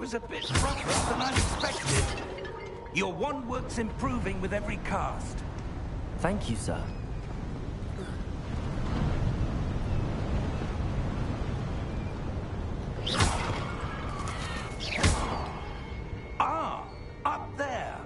was a bit rougher than I expected. Your wand work's improving with every cast. Thank you, sir. Ah, up there.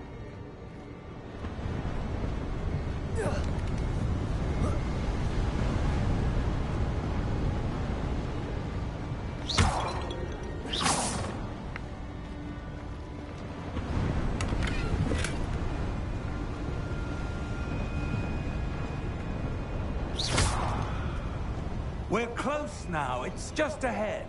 We're close now. It's just ahead.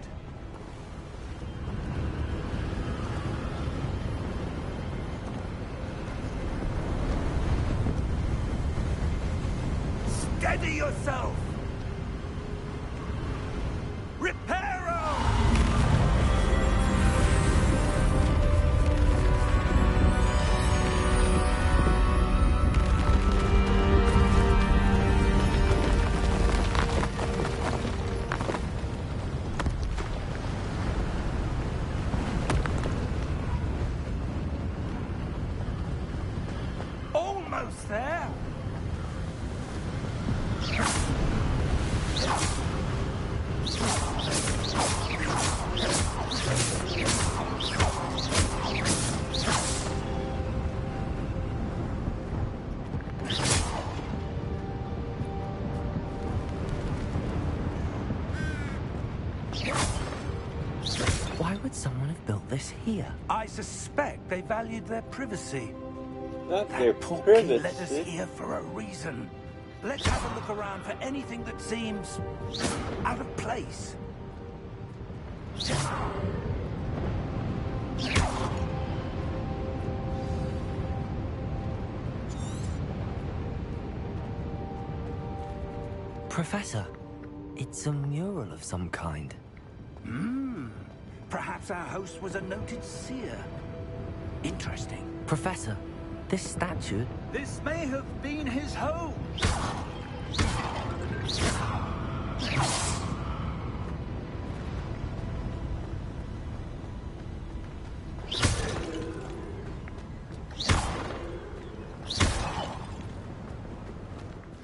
Steady yourself! Reparo! Almost there! Why would someone have built this here? I suspect they valued their privacy. Not their That portkey let us privacy. here for a reason. Let's have a look around for anything that seems out of place. Professor, it's a mural of some kind. Perhaps our host was a noted seer. Interesting. Professor, this statue... This may have been his home.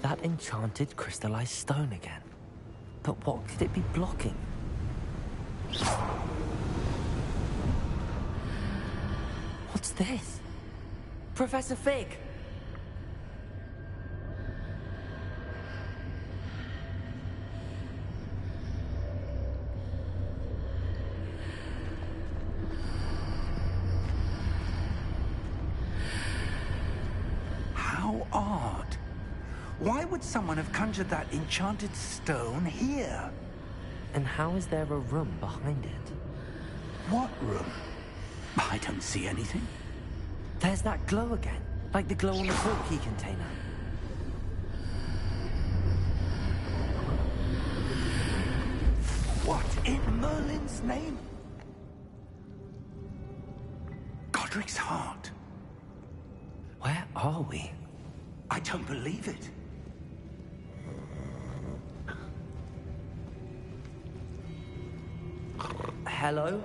That enchanted crystallized stone again. But what could it be blocking? What's this? Professor Fig! How odd. Why would someone have conjured that enchanted stone here? And how is there a room behind it? What room? I don't see anything. There's that glow again, like the glow on the portkey container. What in Merlin's name? Godric's heart. Where are we? I don't believe it. Hello?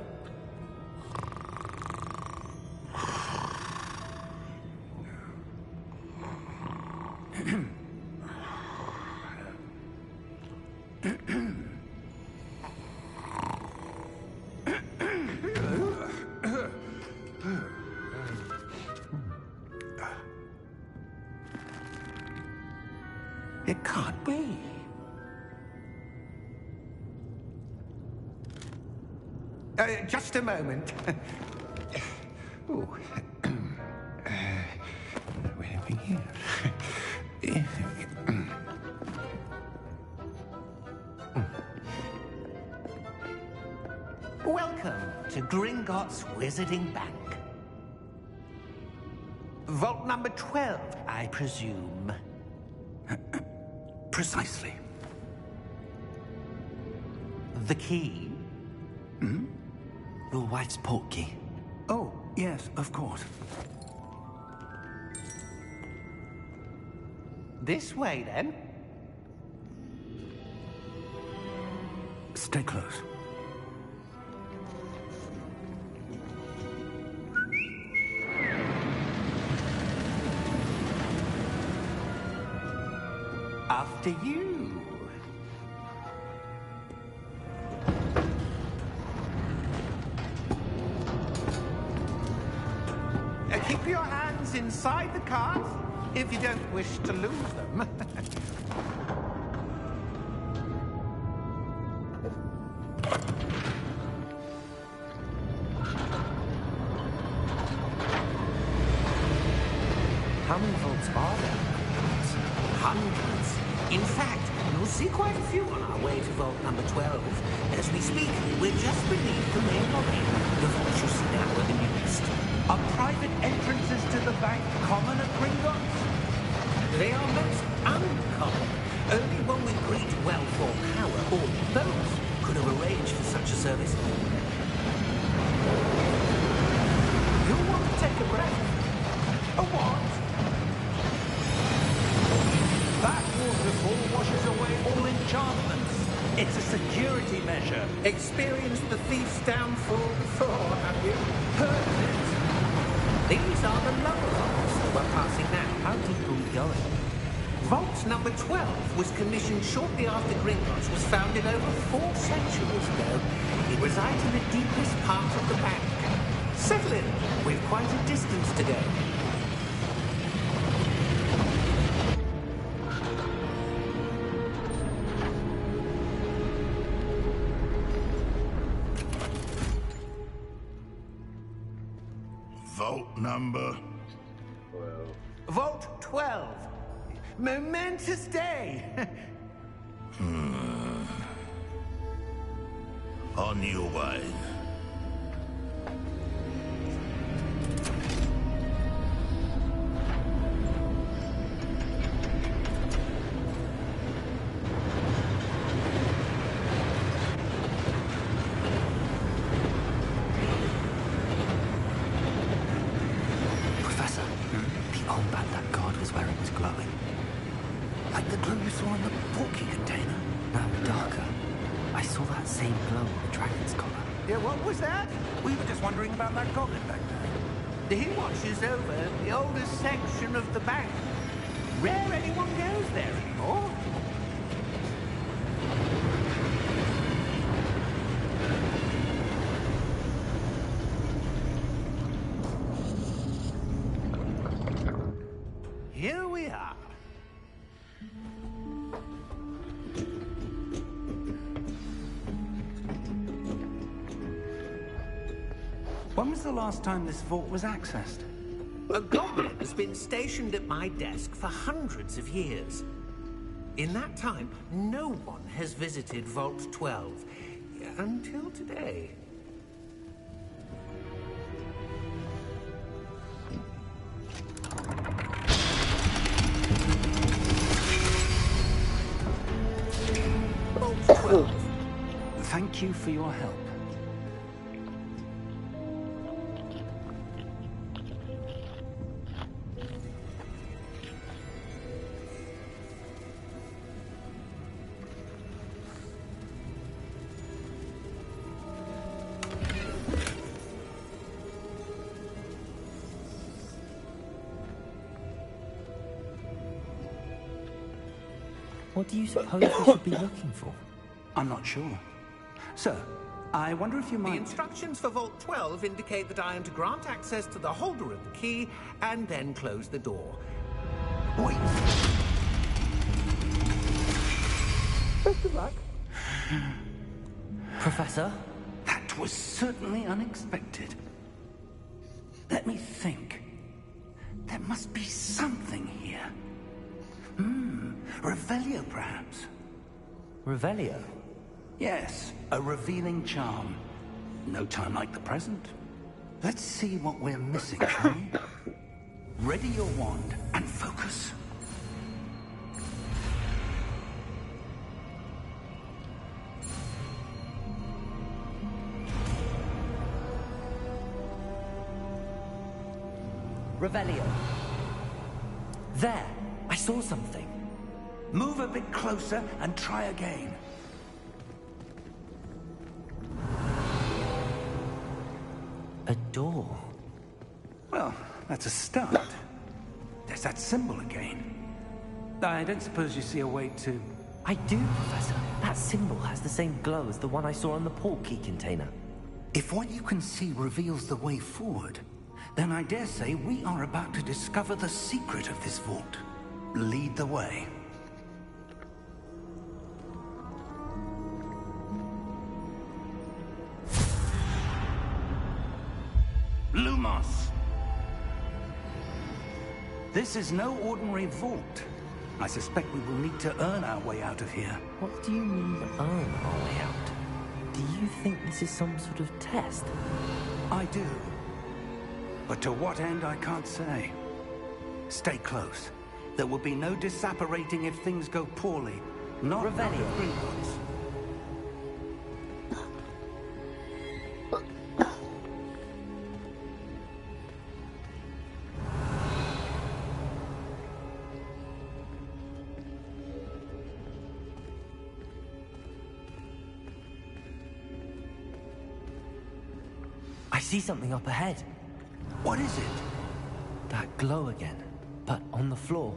It can't be. Just a moment. Oh. Where are we here? Welcome to Gringotts Wizarding Bank. Vault number 12, I presume. Precisely. The key? Your wife's portkey. Oh, yes, of course. This way, then. Stay close. After you. Keep your hands inside the cart if you don't wish to lose them. How many vaults are there? Hundreds. In fact, you'll see quite a few on our way to vault number 12. As we speak, we're just beneath the main lobby. The vaults you see now are the newest. Are private entrances to the bank common at Gringotts? They are most uncommon. Only one with great wealth or power, or both, could have arranged for such a service. You'll want to take a breath. A what? That waterfall washes away all enchantments. It's a security measure. Experienced the thief's downfall before, have you? Heard of it? These are the lower vaults that we're passing now. How deep are we going? Vault number 12 was commissioned shortly after Gringotts was founded over 4 centuries ago. It resides in the deepest part of the bank. Settle in. We've quite a distance to go. Vault number? Vault 12. Momentous day. On your way. Professor, the armband that guard was wearing was glowing. Like the glow you saw in the porky container. No, darker. I saw that same glow on the dragon's collar. Yeah, what was that? We were just wondering about that goblin back there. He watches over the oldest section of the bank. Rare anyone goes there anymore. Here we are. When was the last time this vault was accessed? A goblin has been stationed at my desk for hundreds of years. In that time, no one has visited Vault 12 until today. Vault 12. Thank you for your help. What do you suppose we should be looking for? I'm not sure. Sir, I wonder if you The might... instructions for Vault 12 indicate that I am to grant access to the holder of the key and then close the door. Wait. Best of luck. Professor? That was certainly unexpected. Let me think. There must be something here. Revelio, perhaps. Revelio? Yes, a revealing charm. No time like the present. Let's see what we're missing, shall we? Ready your wand and focus. Revelio. There! I saw something. Move a bit closer and try again. A door. Well, that's a start. There's that symbol again. I don't suppose you see a way to... I do, Professor. That symbol has the same glow as the one I saw on the port key container. If what you can see reveals the way forward, then I dare say we are about to discover the secret of this vault. Lead the way. Lumos! This is no ordinary vault. I suspect we will need to earn our way out of here. What do you mean, earn our way out? Do you think this is some sort of test? I do. But to what end, I can't say. Stay close. There will be no disapparating if things go poorly. Not Revelio. Gringotts. I see something up ahead. What is it? That glow again, but on the floor.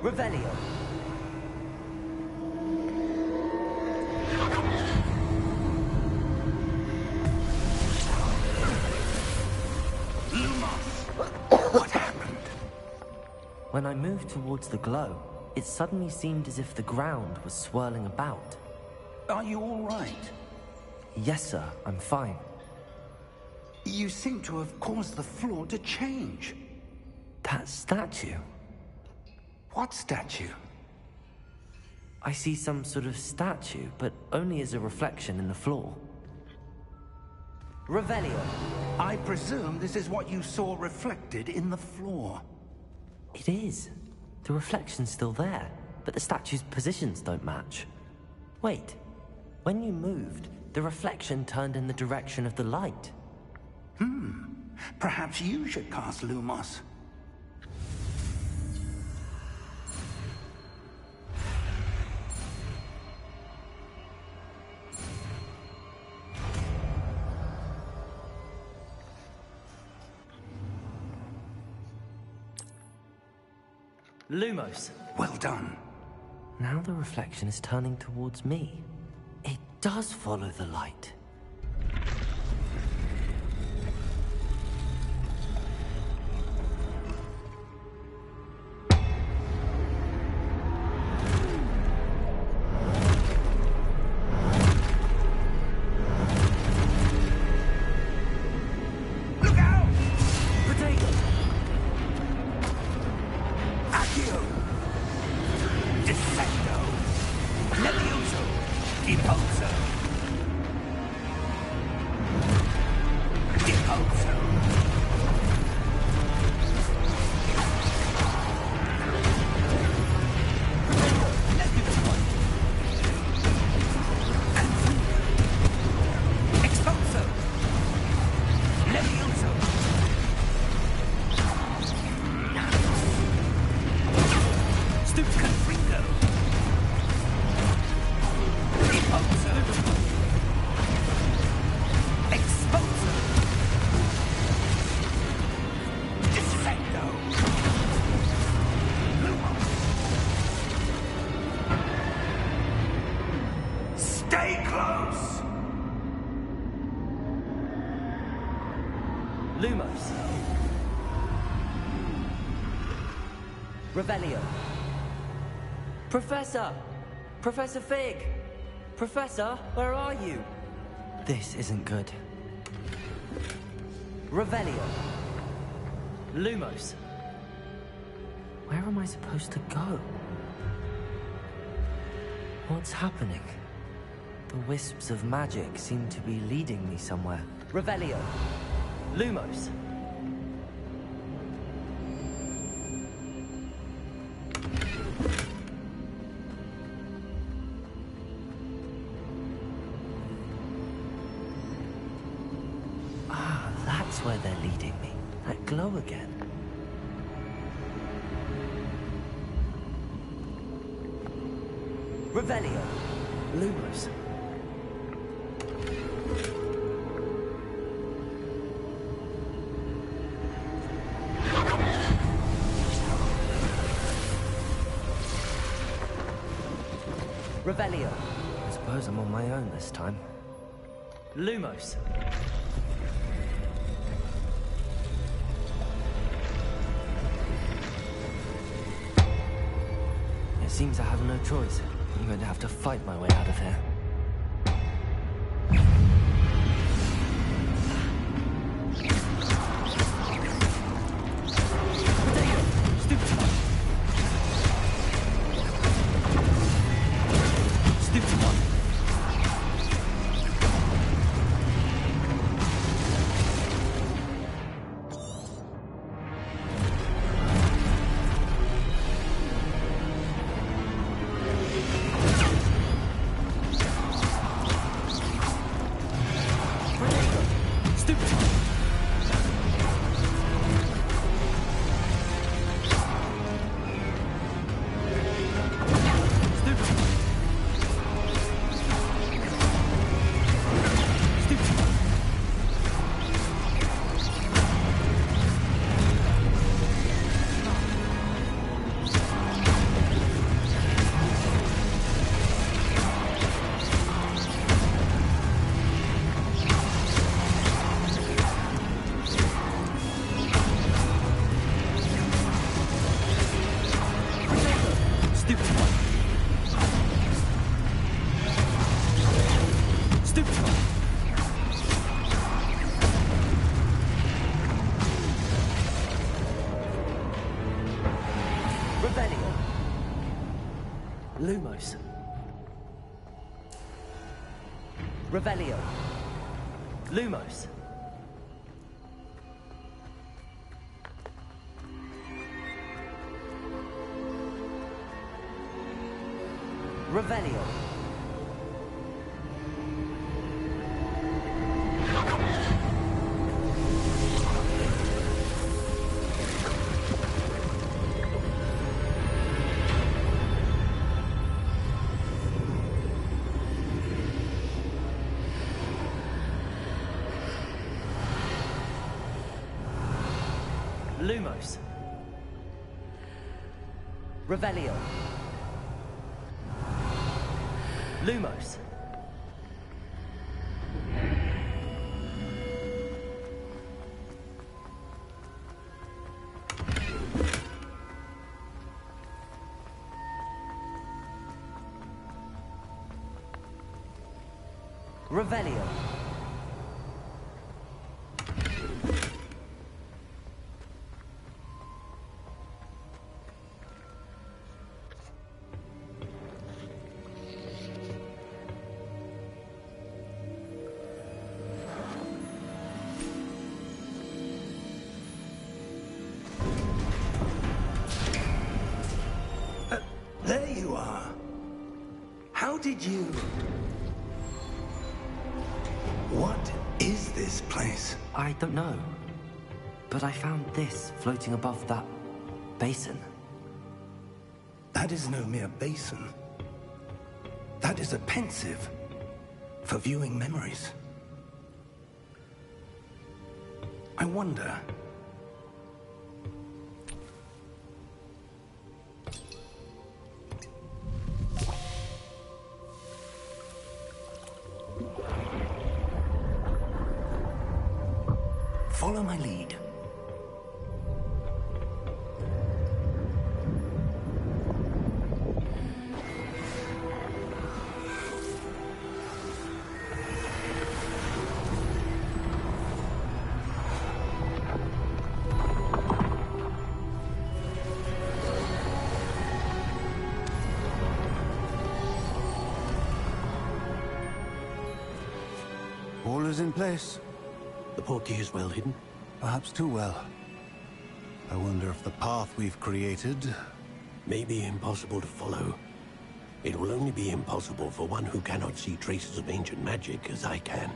Revelio. Lumos! What happened? When I moved towards the glow, it suddenly seemed as if the ground was swirling about. Are you all right? Yes, sir, I'm fine. You seem to have caused the floor to change. That statue? What statue? I see some sort of statue, but only as a reflection in the floor. Revelio. I presume this is what you saw reflected in the floor. It is. The reflection's still there, but the statue's positions don't match. Wait. When you moved, the reflection turned in the direction of the light. Perhaps you should cast Lumos. Lumos. Well done. Now the reflection is turning towards me. It does follow the light. Look out! Potato! Accio! Defendo! Levioso! Impulso! Impulso! Expulso! Levioso! Confringo! Impulso! Expulso! Defendo! Lumos! Stay close! Lumos. Revelio. Professor! Professor Fig! Professor, where are you? This isn't good. Revelio. Lumos. Where am I supposed to go? What's happening? The wisps of magic seem to be leading me somewhere. Revelio. Lumos. That's where they're leading me. That glow again. Revelio. Lumos. Revelio. I suppose I'm on my own this time. Lumos. It seems I have no choice. I'm going to have to fight my way out of here. Lumos. Revelio. Lumos. Revelio. Lumos. Revelio. Lumos. Revelio. There you are. How did you... What is this place? I don't know. But I found this floating above that basin. That is no mere basin. That is a pensive for viewing memories. I wonder... Follow my lead. All is in place. The portkey is well hidden. Perhaps too well. I wonder if the path we've created... May be impossible to follow. It will only be impossible for one who cannot see traces of ancient magic as I can.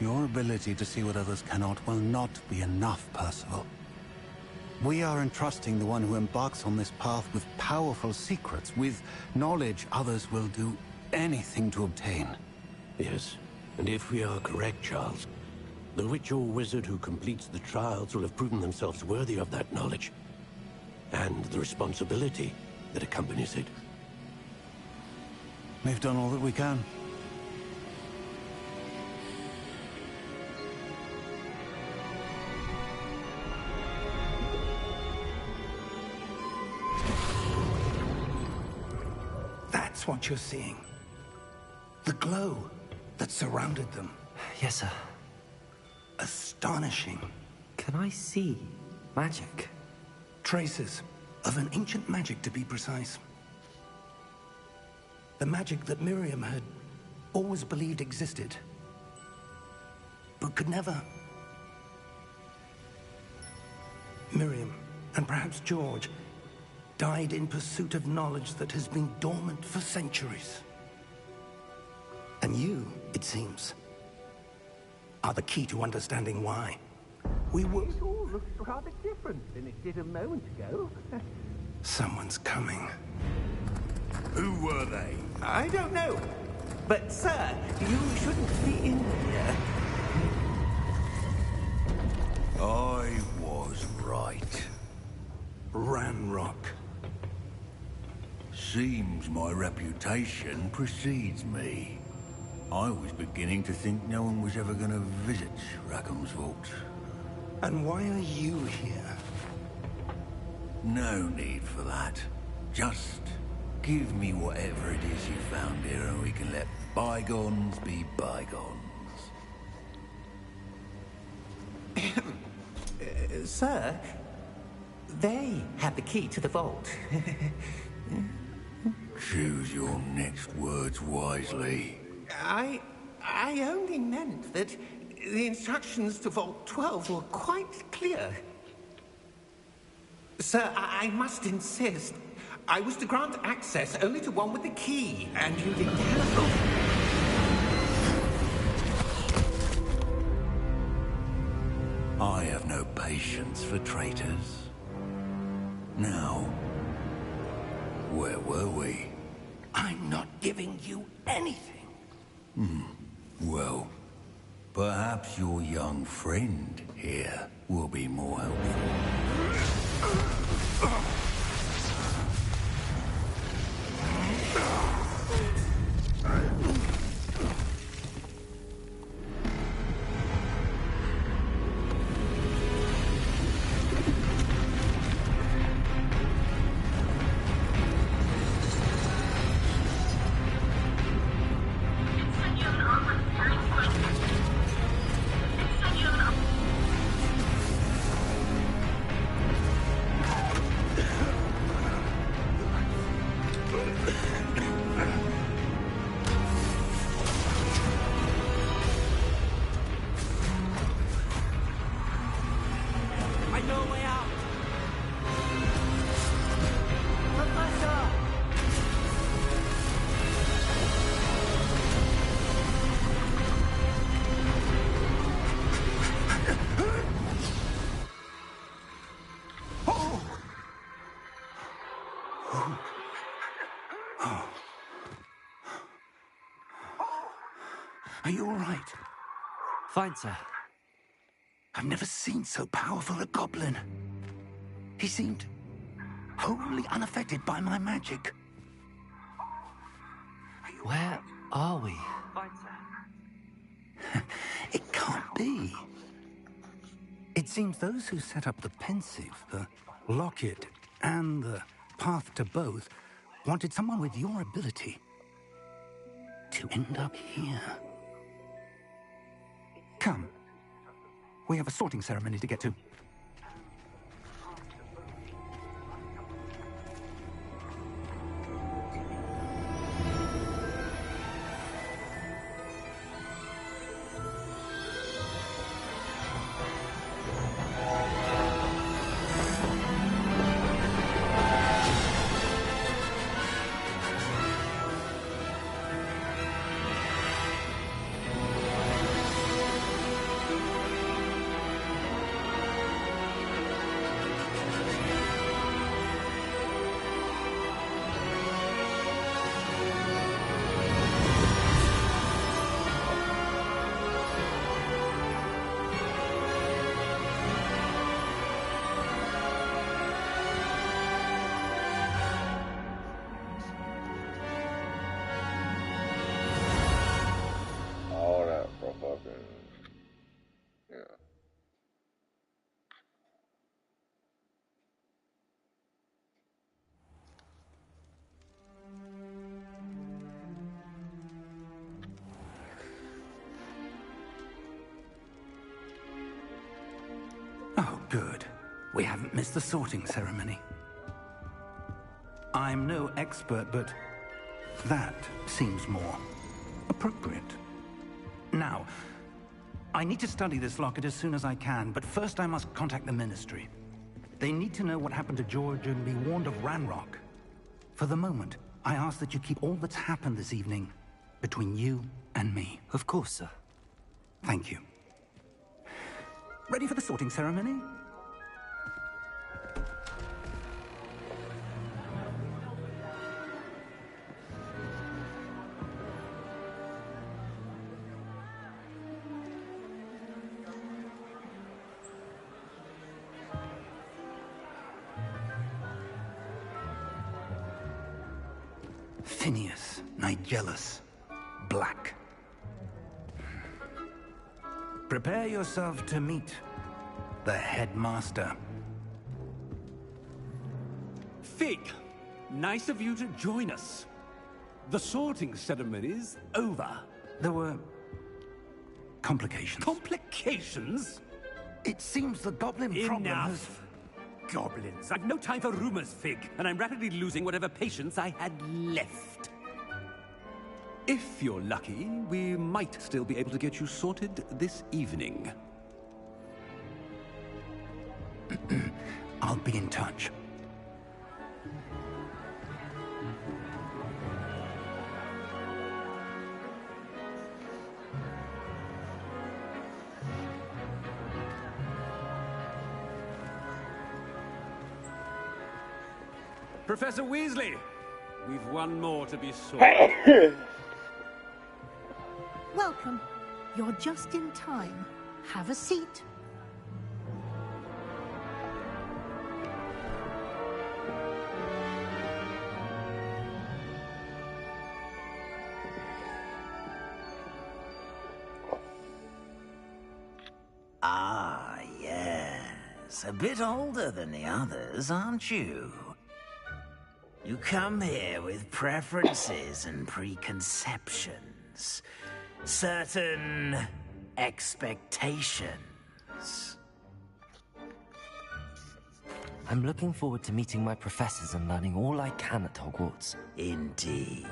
Your ability to see what others cannot will not be enough, Percival. We are entrusting the one who embarks on this path with powerful secrets, with knowledge others will do anything to obtain. Yes, and if we are correct, Charles, the witch or wizard who completes the trials will have proven themselves worthy of that knowledge, and the responsibility that accompanies it. We've done all that we can. That's what you're seeing. The glow that surrounded them. Yes, sir. Astonishing. Can I see magic? Traces of an ancient magic, to be precise. The magic that Miriam had always believed existed, but could never. Miriam, and perhaps George, died in pursuit of knowledge that has been dormant for centuries. And you, it seems, are the key to understanding why. We were... It all looks rather different than it did a moment ago. Someone's coming. Who were they? I don't know. But, sir, you shouldn't be in here. I was right. Ranrock. Seems my reputation precedes me. I was beginning to think no one was ever going to visit Rackham's vault. And why are you here? No need for that. Just give me whatever it is you found here and we can let bygones be bygones. Sir, they have the key to the vault. Choose your next words wisely. I only meant that the instructions to Vault 12 were quite clear. Sir, I must insist. I was to grant access only to one with the key, and you didn't have... I have no patience for traitors. Now, where were we? I'm not giving you anything. Well, perhaps your young friend here will be more helpful. Are you all right? Fine, sir. I've never seen so powerful a goblin. He seemed wholly unaffected by my magic. Where are we? It can't be. It seems those who set up the pensive, the locket, and the path to both wanted someone with your ability to end up here. Come. We have a sorting ceremony to get to. Good. We haven't missed the sorting ceremony. I'm no expert, but that seems more appropriate. Now, I need to study this locket as soon as I can, but first I must contact the Ministry. They need to know what happened to George and be warned of Ranrock. For the moment, I ask that you keep all that's happened this evening between you and me. Of course, sir. Thank you. Ready for the sorting ceremony? Phineas, Nigellus, Black. Prepare yourself to meet the headmaster. Fig, nice of you to join us. The sorting ceremony's over. There were complications. Complications? It seems the goblin problem has... Enough! Goblins. I've no time for rumors, Fig, and I'm rapidly losing whatever patience I had left. If you're lucky, we might still be able to get you sorted this evening. I'll be in touch. Professor Weasley, we've one more to be sorted. Welcome. You're just in time. Have a seat. Ah, yes. A bit older than the others, aren't you? You come here with preferences and preconceptions. Certain expectations. I'm looking forward to meeting my professors and learning all I can at Hogwarts. Indeed.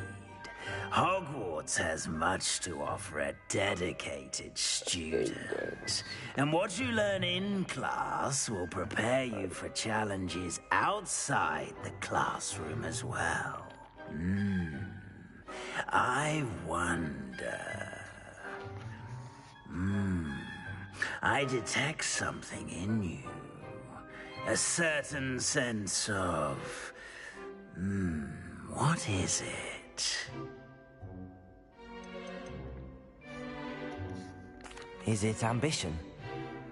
Hogwarts has much to offer a dedicated student. And what you learn in class will prepare you for challenges outside the classroom as well. I wonder... I detect something in you. A certain sense of... what is it? Is it ambition?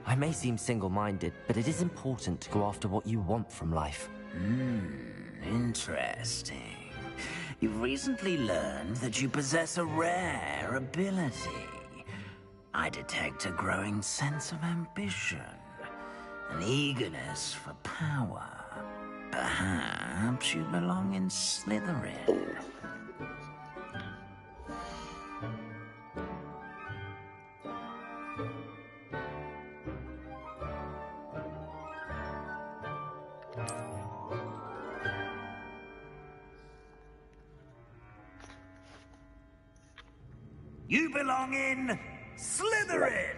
I may seem single-minded, but it is important to go after what you want from life. Interesting. You've recently learned that you possess a rare ability. I detect a growing sense of ambition, an eagerness for power. Perhaps you belong in Slytherin. You belong in Slytherin!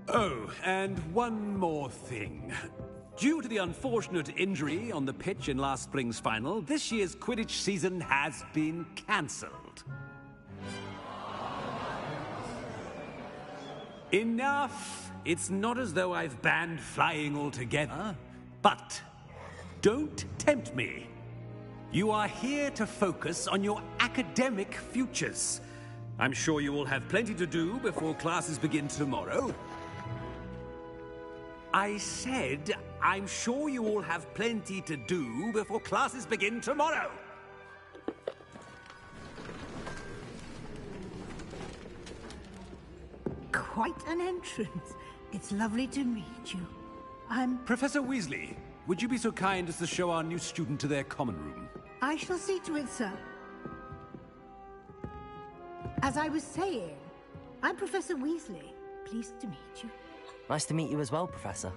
Oh, and one more thing. Due to the unfortunate injury on the pitch in last spring's final, this year's Quidditch season has been cancelled. Enough! It's not as though I've banned flying altogether. But don't tempt me. You are here to focus on your academic futures. I'm sure you will have plenty to do before classes begin tomorrow. I said, I'm sure you all have plenty to do before classes begin tomorrow. quite an entrance. It's lovely to meet you. Professor Weasley, would you be so kind as to show our new student to their common room? I shall see to it, sir. As I was saying, I'm Professor Weasley. Pleased to meet you. Nice to meet you as well, Professor.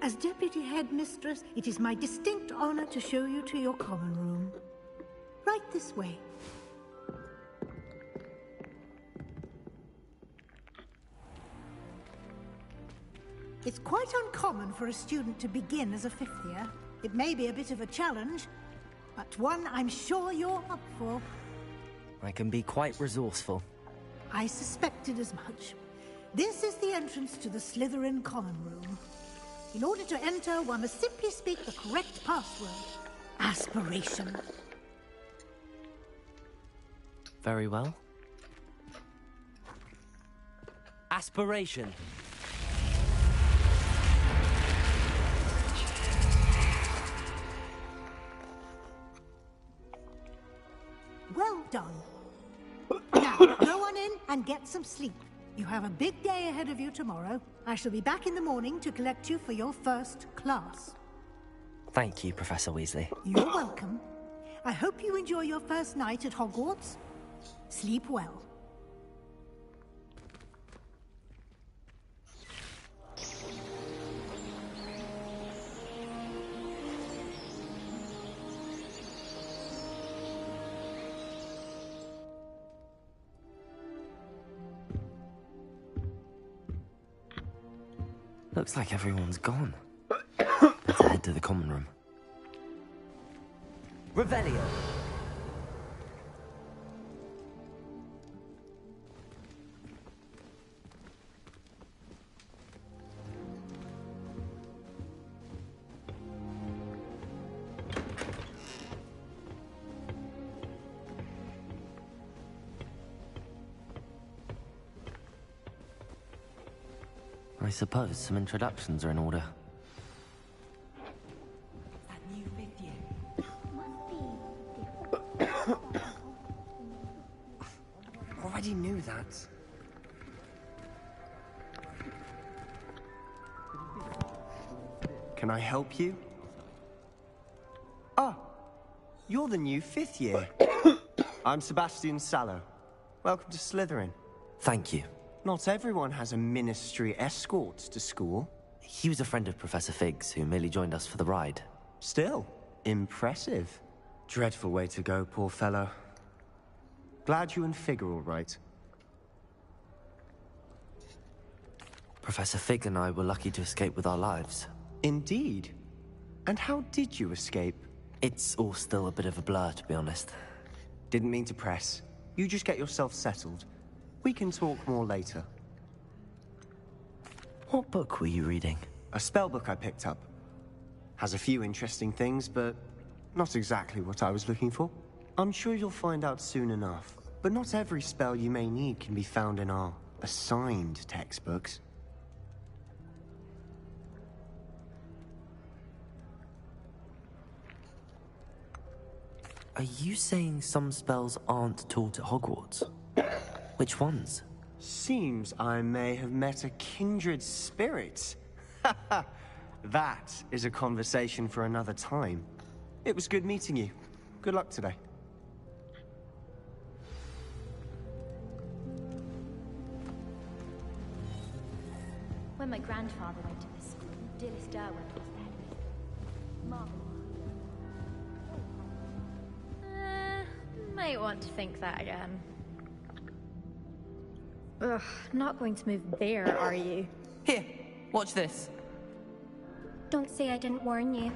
As Deputy Headmistress, it is my distinct honor to show you to your common room. Right this way. It's quite uncommon for a student to begin as a fifth year. It may be a bit of a challenge, but one I'm sure you're up for. I can be quite resourceful. I suspected as much. This is the entrance to the Slytherin common room. In order to enter, one must simply speak the correct password. Aspiration. Very well. Aspiration. Well done. Now, go on in and get some sleep. You have a big day ahead of you tomorrow. I shall be back in the morning to collect you for your first class. Thank you, Professor Weasley. You're welcome. I hope you enjoy your first night at Hogwarts. Sleep well. Looks like everyone's gone. Better head to the common room. Revelio! I suppose some introductions are in order. That new fifth year. Already knew that. Can I help you? Ah, you're the new fifth year. I'm Sebastian Sallow. Welcome to Slytherin. Thank you. Not everyone has a ministry escort to school. He was a friend of Professor Fig's, who merely joined us for the ride. Still, impressive. Dreadful way to go, poor fellow. Glad you and Fig are all right. Professor Fig and I were lucky to escape with our lives. Indeed. And how did you escape? It's all still a bit of a blur, to be honest. Didn't mean to press. You just get yourself settled. We can talk more later. What book were you reading? A spellbook I picked up. Has a few interesting things, but not exactly what I was looking for. I'm sure you'll find out soon enough. But not every spell you may need can be found in our assigned textbooks. Are you saying some spells aren't taught at Hogwarts? Which ones? Seems I may have met a kindred spirit. That is a conversation for another time. It was good meeting you. Good luck today. When my grandfather went to this school, Dilys Derwent was the headmistress. Might want to think that again. Ugh, not going to move there, are you? Here, watch this. Don't say I didn't warn you.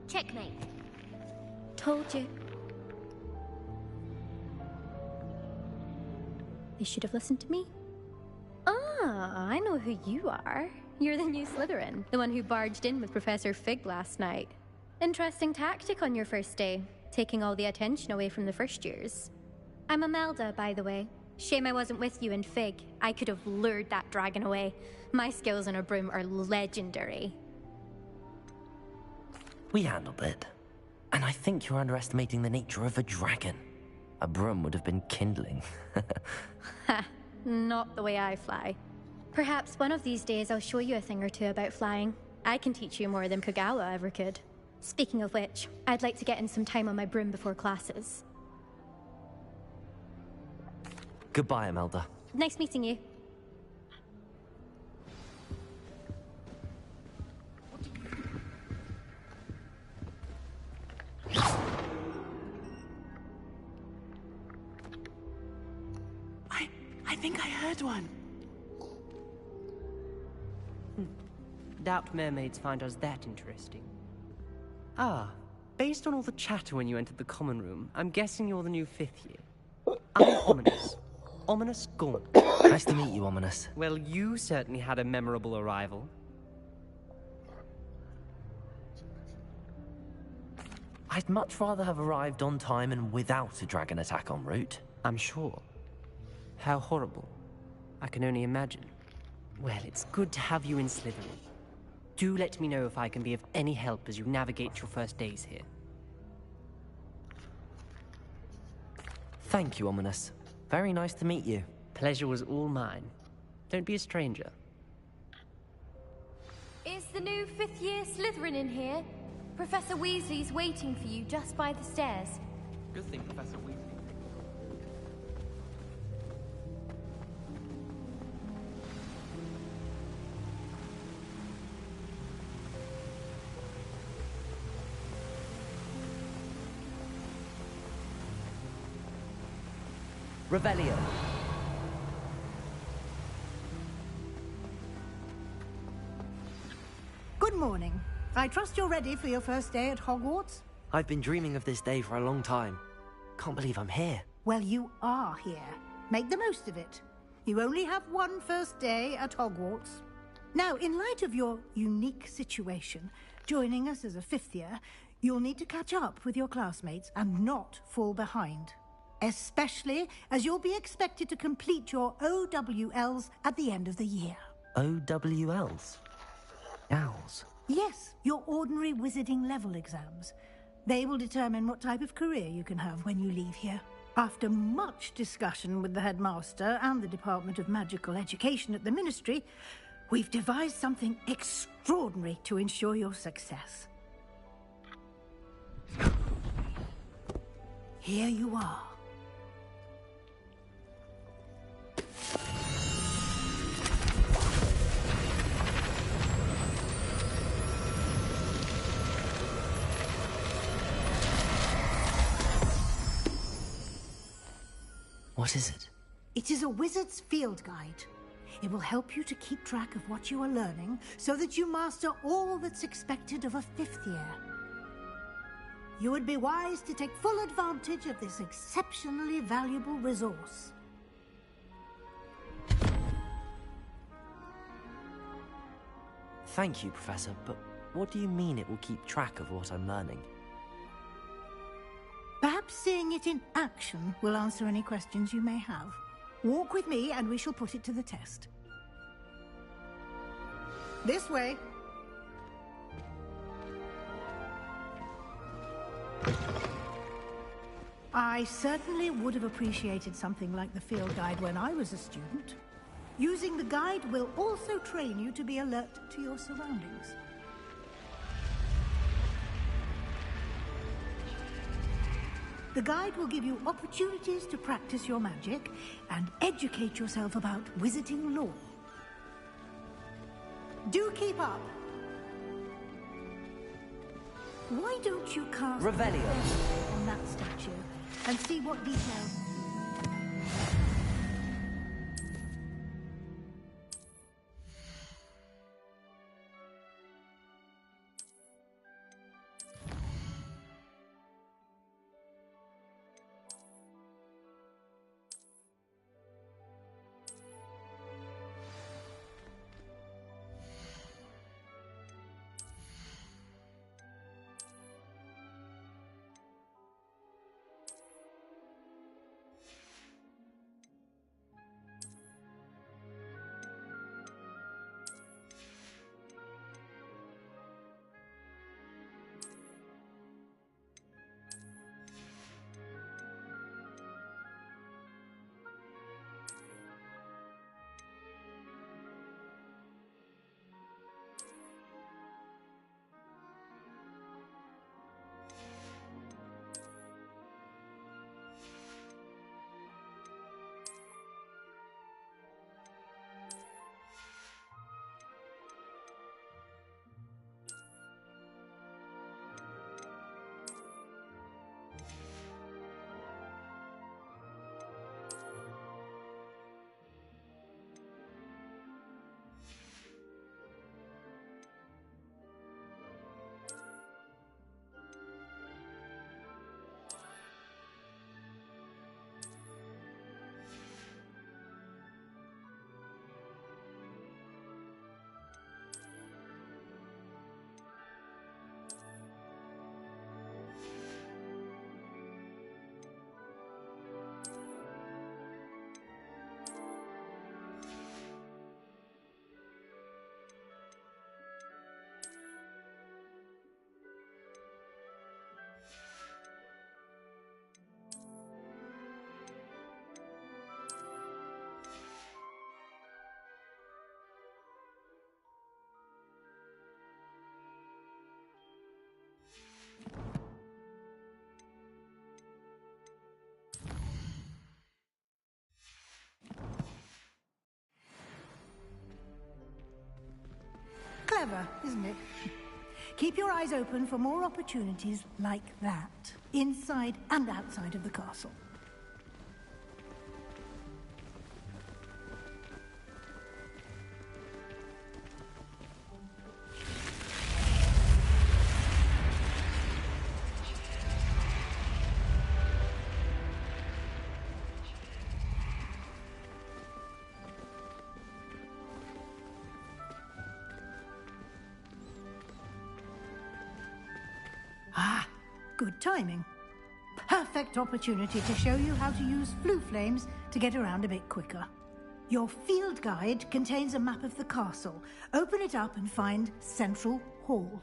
Checkmate. Told you. They should have listened to me. Ah, I know who you are. You're the new Slytherin, the one who barged in with Professor Fig last night. Interesting tactic on your first day, taking all the attention away from the first years. I'm Imelda, by the way. Shame I wasn't with you in Fig. I could have lured that dragon away. My skills on a broom are legendary. We handled it. And I think you're underestimating the nature of a dragon. A broom would have been kindling. Ha! Not the way I fly. Perhaps one of these days I'll show you a thing or two about flying. I can teach you more than Kagawa ever could. Speaking of which, I'd like to get in some time on my broom before classes. Goodbye, Imelda. Nice meeting you. I think I heard one. Doubt mermaids find us that interesting. Ah, based on all the chatter when you entered the common room, I'm guessing you're the new 5th year. I'm Ominous. Ominous Gaunt. Nice to meet you, Ominous. Well, you certainly had a memorable arrival. I'd much rather have arrived on time and without a dragon attack en route. I'm sure. How horrible. I can only imagine. Well, it's good to have you in Slytherin. Do let me know if I can be of any help as you navigate your first days here. Thank you, Ominous. Very nice to meet you. Pleasure was all mine. Don't be a stranger. Is the new 5th year Slytherin in here? Professor Weasley's waiting for you just by the stairs. Good thing Professor Weasley. Revelio. Good morning. I trust you're ready for your first day at Hogwarts? I've been dreaming of this day for a long time. Can't believe I'm here. Well, you are here. Make the most of it. You only have one first day at Hogwarts. Now, in light of your unique situation, joining us as a 5th year, you'll need to catch up with your classmates and not fall behind. Especially as you'll be expected to complete your OWLs at the end of the year. OWLs? Owls? Yes, your ordinary wizarding level exams. They will determine what type of career you can have when you leave here. After much discussion with the headmaster and the Department of Magical Education at the Ministry, we've devised something extraordinary to ensure your success. Here you are. What is it? It is a wizard's field guide. It will help you to keep track of what you are learning so that you master all that's expected of a 5th year. You would be wise to take full advantage of this exceptionally valuable resource. Thank you, Professor, but what do you mean it will keep track of what I'm learning? Perhaps seeing it in action will answer any questions you may have. Walk with me and we shall put it to the test. This way. I certainly would have appreciated something like the field guide when I was a student. Using the guide will also train you to be alert to your surroundings. The guide will give you opportunities to practice your magic and educate yourself about wizarding lore. Do keep up. Why don't you cast Revelio on that statue and see what details... clever, isn't it? Keep your eyes open for more opportunities like that, inside and outside of the castle. Ah, good timing. Perfect opportunity to show you how to use flue flames to get around a bit quicker. Your field guide contains a map of the castle. Open it up and find Central Hall.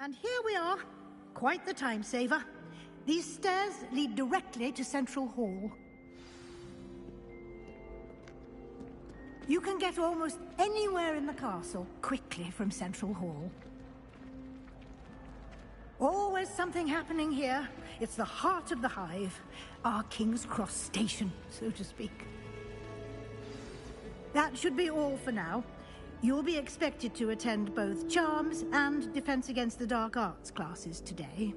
And here we are. Quite the time saver. These stairs lead directly to Central Hall. You can get almost anywhere in the castle quickly from Central Hall. Always something happening here. It's the heart of the Hive, our King's Cross station, so to speak. That should be all for now. You'll be expected to attend both Charms and Defense Against the Dark Arts classes today.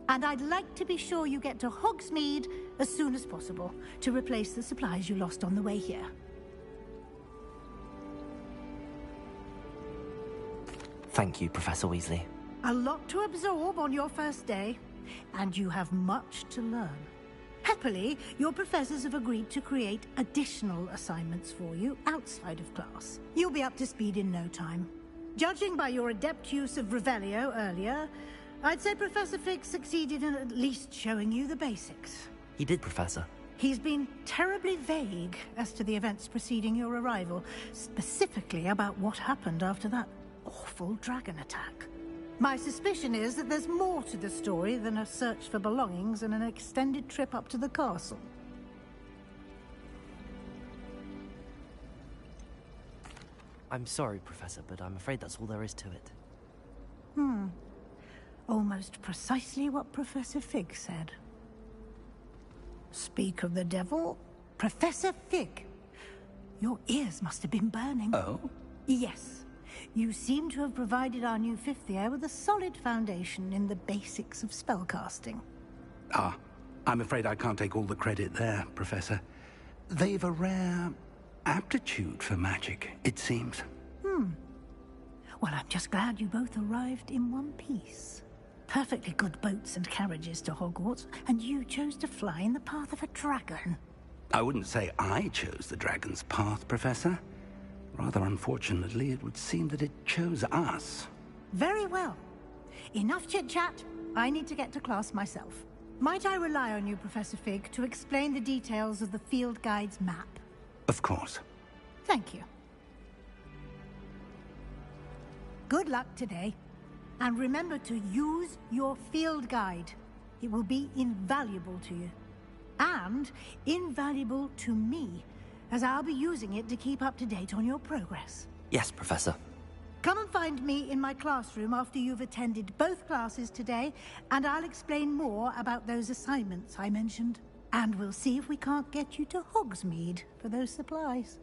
And I'd like to be sure you get to Hogsmeade as soon as possible to replace the supplies you lost on the way here. Thank you, Professor Weasley. A lot to absorb on your first day, and you have much to learn. Happily, your professors have agreed to create additional assignments for you outside of class. You'll be up to speed in no time. Judging by your adept use of Revelio earlier, I'd say Professor Fig succeeded in at least showing you the basics. He did, Professor. He's been terribly vague as to the events preceding your arrival, specifically about what happened after that awful dragon attack. My suspicion is that there's more to the story than a search for belongings and an extended trip up to the castle. I'm sorry, Professor, but I'm afraid that's all there is to it. Almost precisely what Professor Fig said. Speak of the devil, Professor Fig. Your ears must have been burning. Oh? Yes. You seem to have provided our new fifth year with a solid foundation in the basics of spellcasting. Ah, I'm afraid I can't take all the credit there, Professor. They've a rare aptitude for magic, it seems. Well, I'm just glad you both arrived in one piece. Perfectly good boats and carriages to Hogwarts, and you chose to fly in the path of a dragon. I wouldn't say I chose the dragon's path, Professor. Rather unfortunately, it would seem that it chose us. Very well. Enough chit-chat. I need to get to class myself. Might I rely on you, Professor Fig, to explain the details of the field guide's map? Of course. Thank you. Good luck today. And remember to use your field guide. It will be invaluable to you. And invaluable to me, as I'll be using it to keep up to date on your progress. Yes, Professor. Come and find me in my classroom after you've attended both classes today, and I'll explain more about those assignments I mentioned. And we'll see if we can't get you to Hogsmeade for those supplies.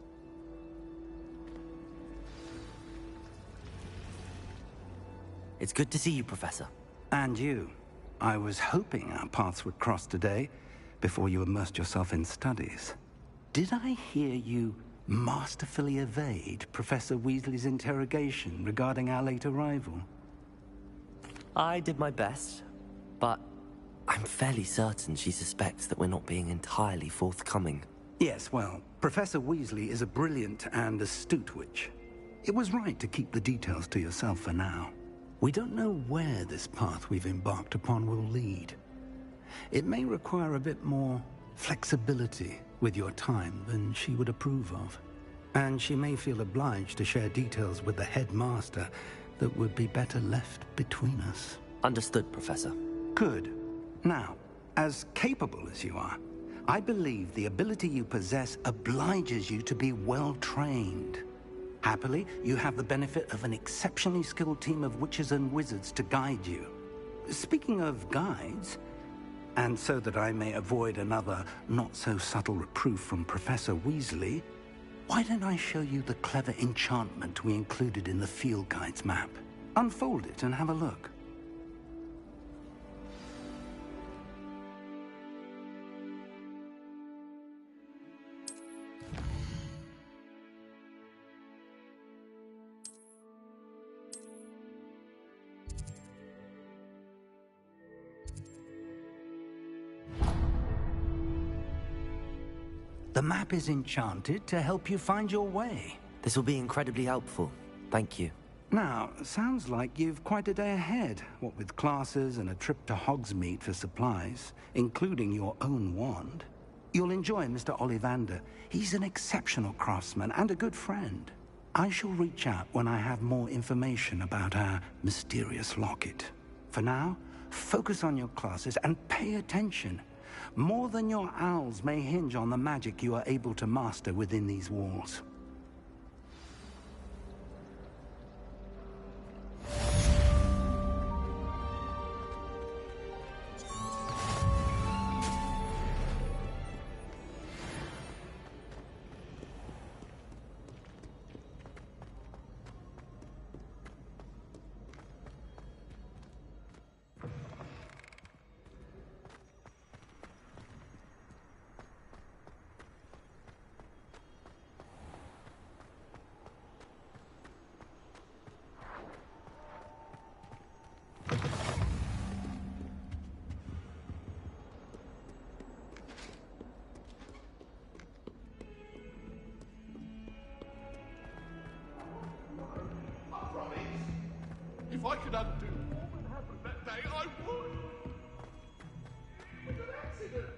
It's good to see you, Professor. And you. I was hoping our paths would cross today, before you immersed yourself in studies. Did I hear you masterfully evade Professor Weasley's interrogation regarding our late arrival? I did my best, but I'm fairly certain she suspects that we're not being entirely forthcoming. Yes, well, Professor Weasley is a brilliant and astute witch. It was right to keep the details to yourself for now. We don't know where this path we've embarked upon will lead. It may require a bit more flexibility with your time than she would approve of. And she may feel obliged to share details with the headmaster that would be better left between us. Understood, Professor. Good. Now, as capable as you are, I believe the ability you possess obliges you to be well trained. Happily, you have the benefit of an exceptionally skilled team of witches and wizards to guide you. Speaking of guides, and so that I may avoid another not-so-subtle reproof from Professor Weasley, why don't I show you the clever enchantment we included in the field guide's map? Unfold it and have a look. The map is enchanted to help you find your way. This will be incredibly helpful. Thank you. Now, sounds like you've quite a day ahead, what with classes and a trip to Hogsmeade for supplies, including your own wand. You'll enjoy Mr. Ollivander. He's an exceptional craftsman and a good friend. I shall reach out when I have more information about our mysterious locket. For now, focus on your classes and pay attention. More than your owls may hinge on the magic you are able to master within these walls. If I could undo all that happened that day, I would. It was an accident.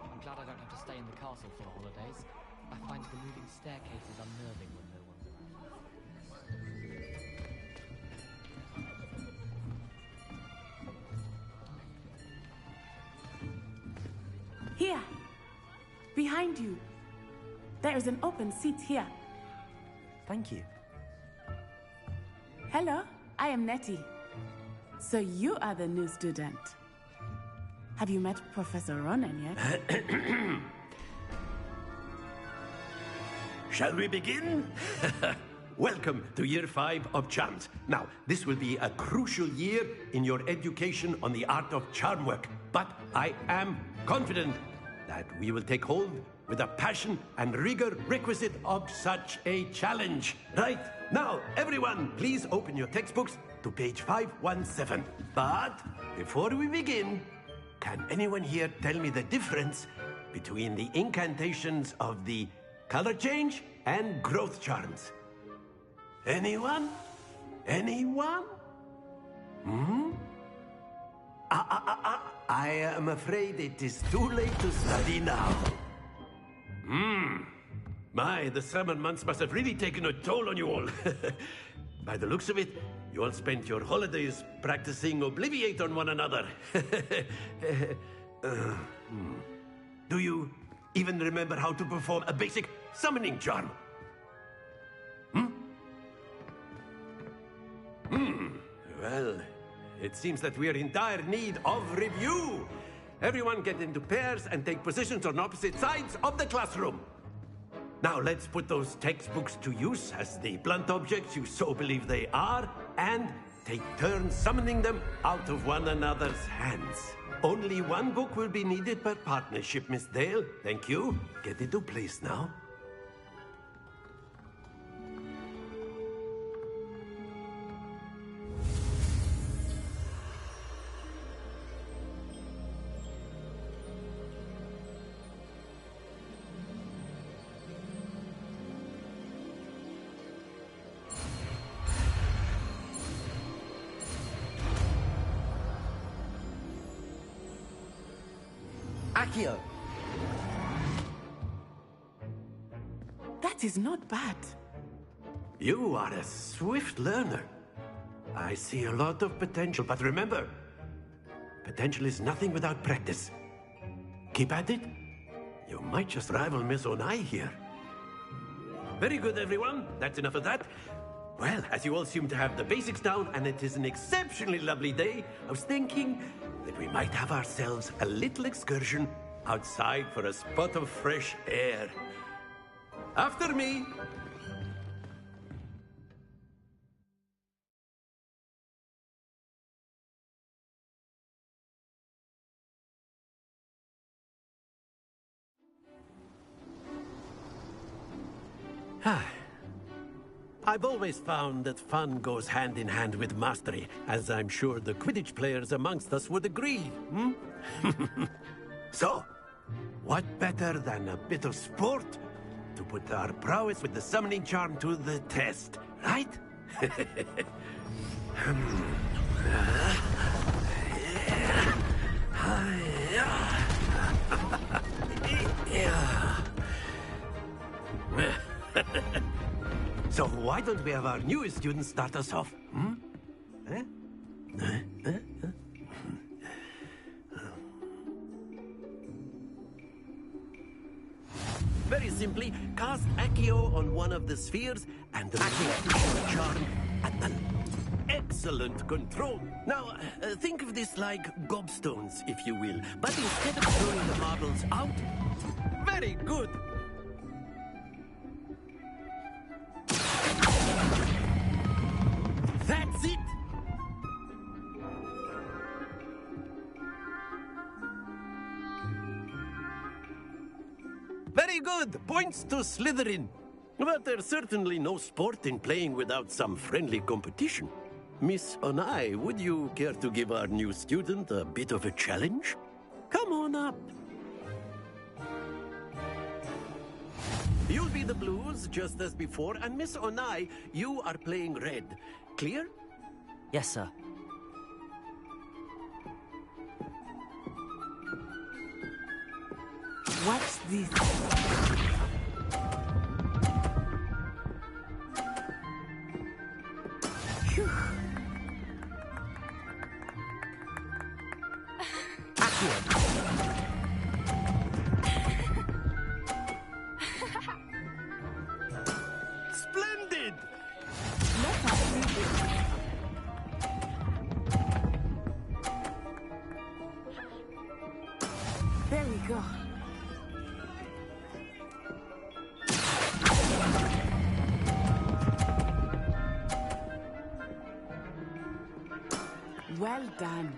I'm glad I don't have to stay in the castle for the holidays. I find the moving staircases unnerving when no one's around. Here! Behind you! There is an open seat here. Thank you. Hello, I am Nettie. So you are the new student. Have you met Professor Ronan yet? Shall we begin? Welcome to Year 5 of Charms. Now, this will be a crucial year in your education on the art of charm work, but I am confident that we will take hold with the passion and rigor requisite of such a challenge. Right, now, everyone, please open your textbooks to page 517. But before we begin, can anyone here tell me the difference between the incantations of the color change and growth charms? Anyone? Anyone? I am afraid it is too late to study now. My, the summer months must have really taken a toll on you all. By the looks of it, you all spent your holidays practicing Obliviate on one another. Do you even remember how to perform a basic summoning charm? Well, it seems that we are in dire need of review. Everyone get into pairs and take positions on opposite sides of the classroom. Now let's put those textbooks to use as the blunt objects you so believe they are, and take turns summoning them out of one another's hands. Only one book will be needed per partnership, Miss Dale. Thank you. Get into place now. Accio! That is not bad. You are a swift learner. I see a lot of potential, but remember, potential is nothing without practice. Keep at it. You might just rival Miss Onai here. Very good, everyone. That's enough of that. Well, as you all seem to have the basics down, and it is an exceptionally lovely day, I was thinking that we might have ourselves a little excursion outside for a spot of fresh air. After me. I've always found that fun goes hand in hand with mastery, as I'm sure the Quidditch players amongst us would agree. So, what better than a bit of sport to put our prowess with the summoning charm to the test, right? So why don't we have our newest student start us off? Very simply, cast Accio on one of the spheres and release your charm at the excellent control. Now, think of this like gobstones, if you will. But instead of throwing the marbles out, very good. That's it! Very good! Points to Slytherin. But there's certainly no sport in playing without some friendly competition. Miss Onai, would you care to give our new student a bit of a challenge? Come on up. You'll be the blues, just as before, and Miss Onai, you are playing red. Clear? Yes, sir. What's this? Phew. Splendid! Let us do this. There we go. Well done.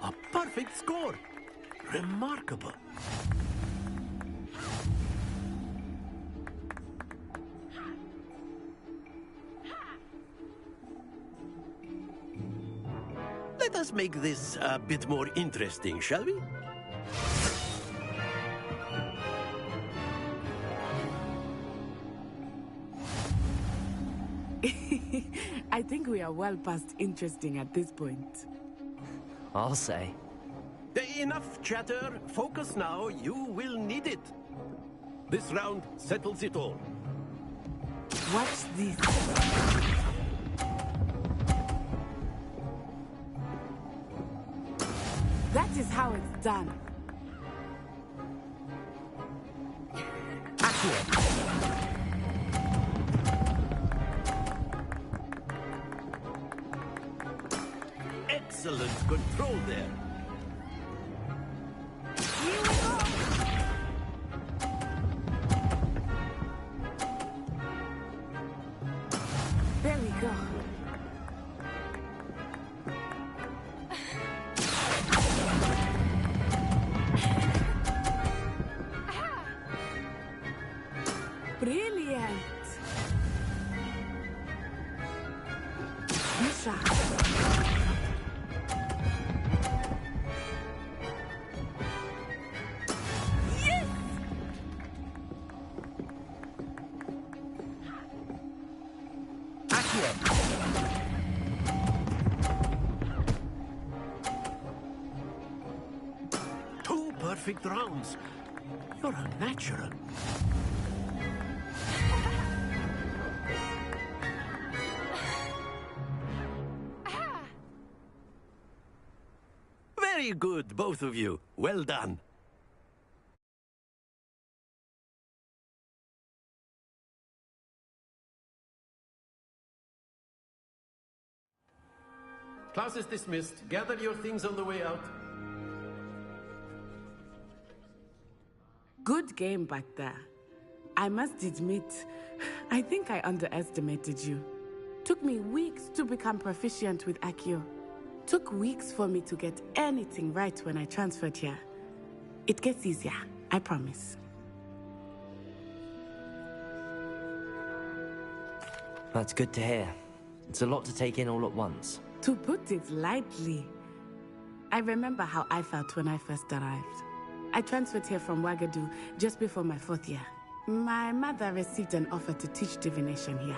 A perfect score. Remarkable. Let us make this a bit more interesting, shall we? I think we are well past interesting at this point. I'll say. Enough chatter. Focus now. You will need it. This round settles it all. What's this? That is how it's done. Excellent control there. Here we go. There we go. Brilliant. Misha. perfect rounds. You're a natural. Very good, both of you. Well done. Class is dismissed. Gather your things on the way out. Good game back there. I must admit, I think I underestimated you. Took me weeks to become proficient with Accio. Took weeks for me to get anything right when I transferred here. It gets easier, I promise. That's good to hear. It's a lot to take in all at once. To put it lightly, I remember how I felt when I first arrived. I transferred here from Wagadu just before my 4th year. My mother received an offer to teach divination here.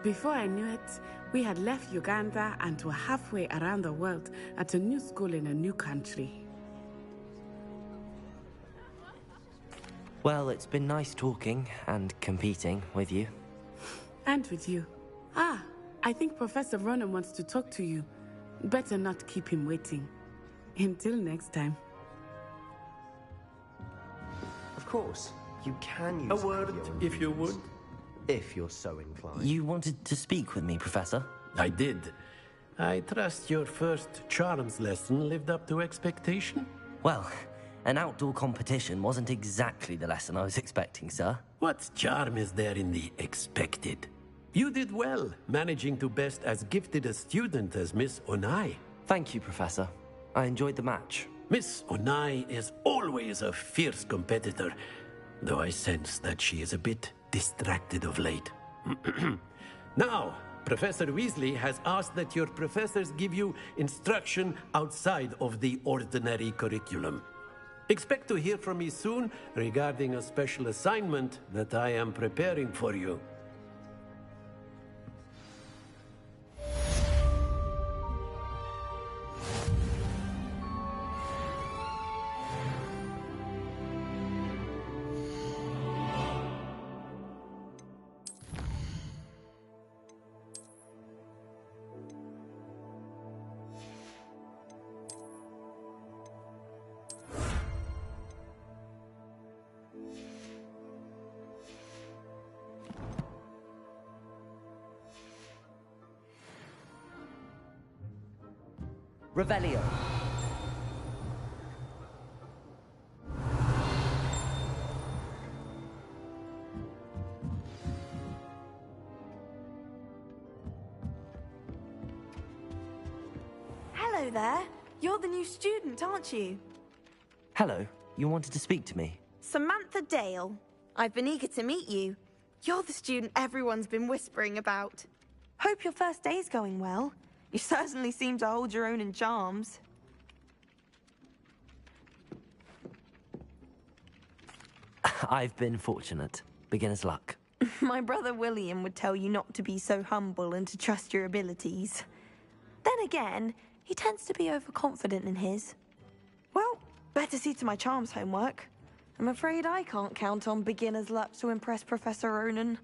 Before I knew it, we had left Uganda and were halfway around the world at a new school in a new country. Well, it's been nice talking and competing with you. And with you. Ah, I think Professor Ronan wants to talk to you. Better not keep him waiting. Until next time. Of course, you can use A word, if you would. If you're so inclined. You wanted to speak with me, Professor? I did. I trust your first charms lesson lived up to expectation? Well, an outdoor competition wasn't exactly the lesson I was expecting, sir. What charm is there in the expected? You did well, managing to best as gifted a student as Miss Onai. Thank you, Professor. I enjoyed the match. Miss Onai is always a fierce competitor, though I sense that she is a bit distracted of late. Now, Professor Weasley has asked that your professors give you instruction outside of the ordinary curriculum. Expect to hear from me soon regarding a special assignment that I am preparing for you. Revelio. Hello there. You're the new student, aren't you? Hello. You wanted to speak to me? Samantha Dale. I've been eager to meet you. You're the student everyone's been whispering about. Hope your first day's going well. You certainly seem to hold your own in charms. I've been fortunate. Beginner's luck. My brother William would tell you not to be so humble and to trust your abilities. Then again, he tends to be overconfident in his. Well, better see to my charms homework. I'm afraid I can't count on beginner's luck to impress Professor Ronan.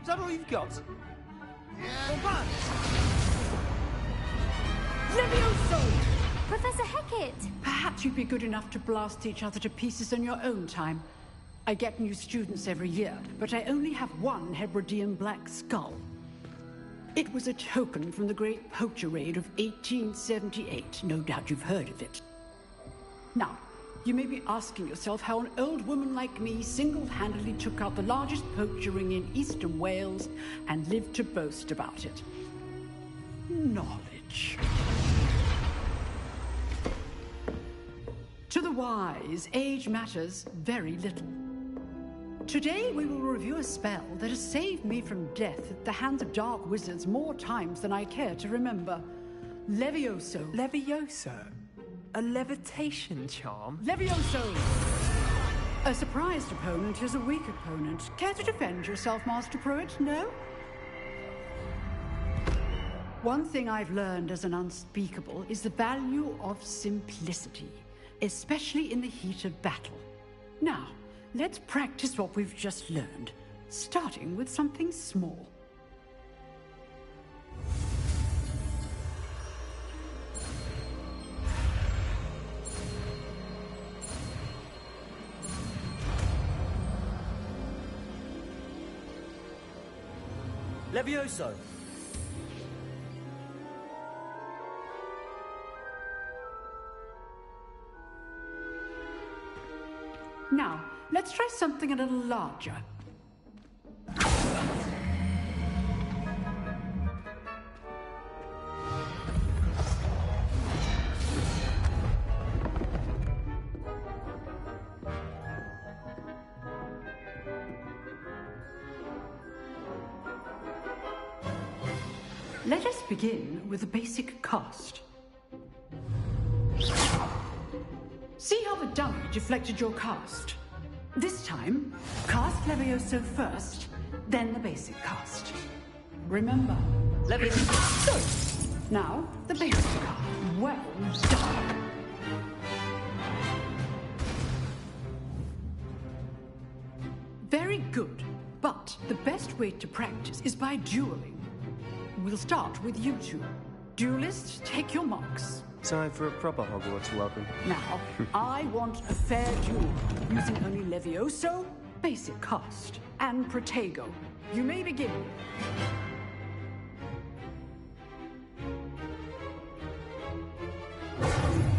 that all you've got? Levioso! Professor Hecat! Perhaps you'd be good enough to blast each other to pieces in your own time. I get new students every year, but I only have one Hebridean black skull. It was a token from the Great Poacher Raid of 1878. No doubt you've heard of it. Now, you may be asking yourself how an old woman like me single-handedly took out the largest poacher ring in eastern Wales and lived to boast about it. Knowledge. To the wise, age matters very little. Today we will review a spell that has saved me from death at the hands of dark wizards more times than I care to remember. Levioso. Levioso? A levitation charm? Levioso! A surprised opponent is a weak opponent. Care to defend yourself, Master Pruitt? No? One thing I've learned as an unspeakable is the value of simplicity, especially in the heat of battle. Now, let's practice what we've just learned, starting with something small. Levioso! Now, let's try something a little larger. Let us begin with the basic cast. See how the dummy deflected your cast? This time, cast Levioso first, then the basic cast. Remember, Levioso! Now, the basic cast. Well done! Very good, but the best way to practice is by dueling. We'll start with you two. Duelists, take your marks. Time for a proper Hogwarts welcome. Now, I want a fair duel, using only Levioso, basic cast, and Protego. You may begin.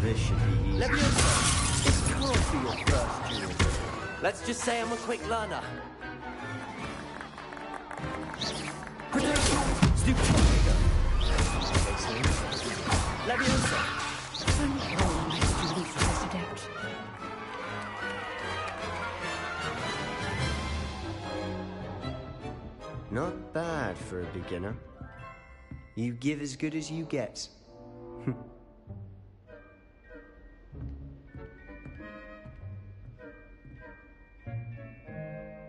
This should be easy. Levioso! This can't be your first duel. Let's just say I'm a quick learner. Protego! Stupid Protego! Excellent. Levioso! Not bad for a beginner. You give as good as you get.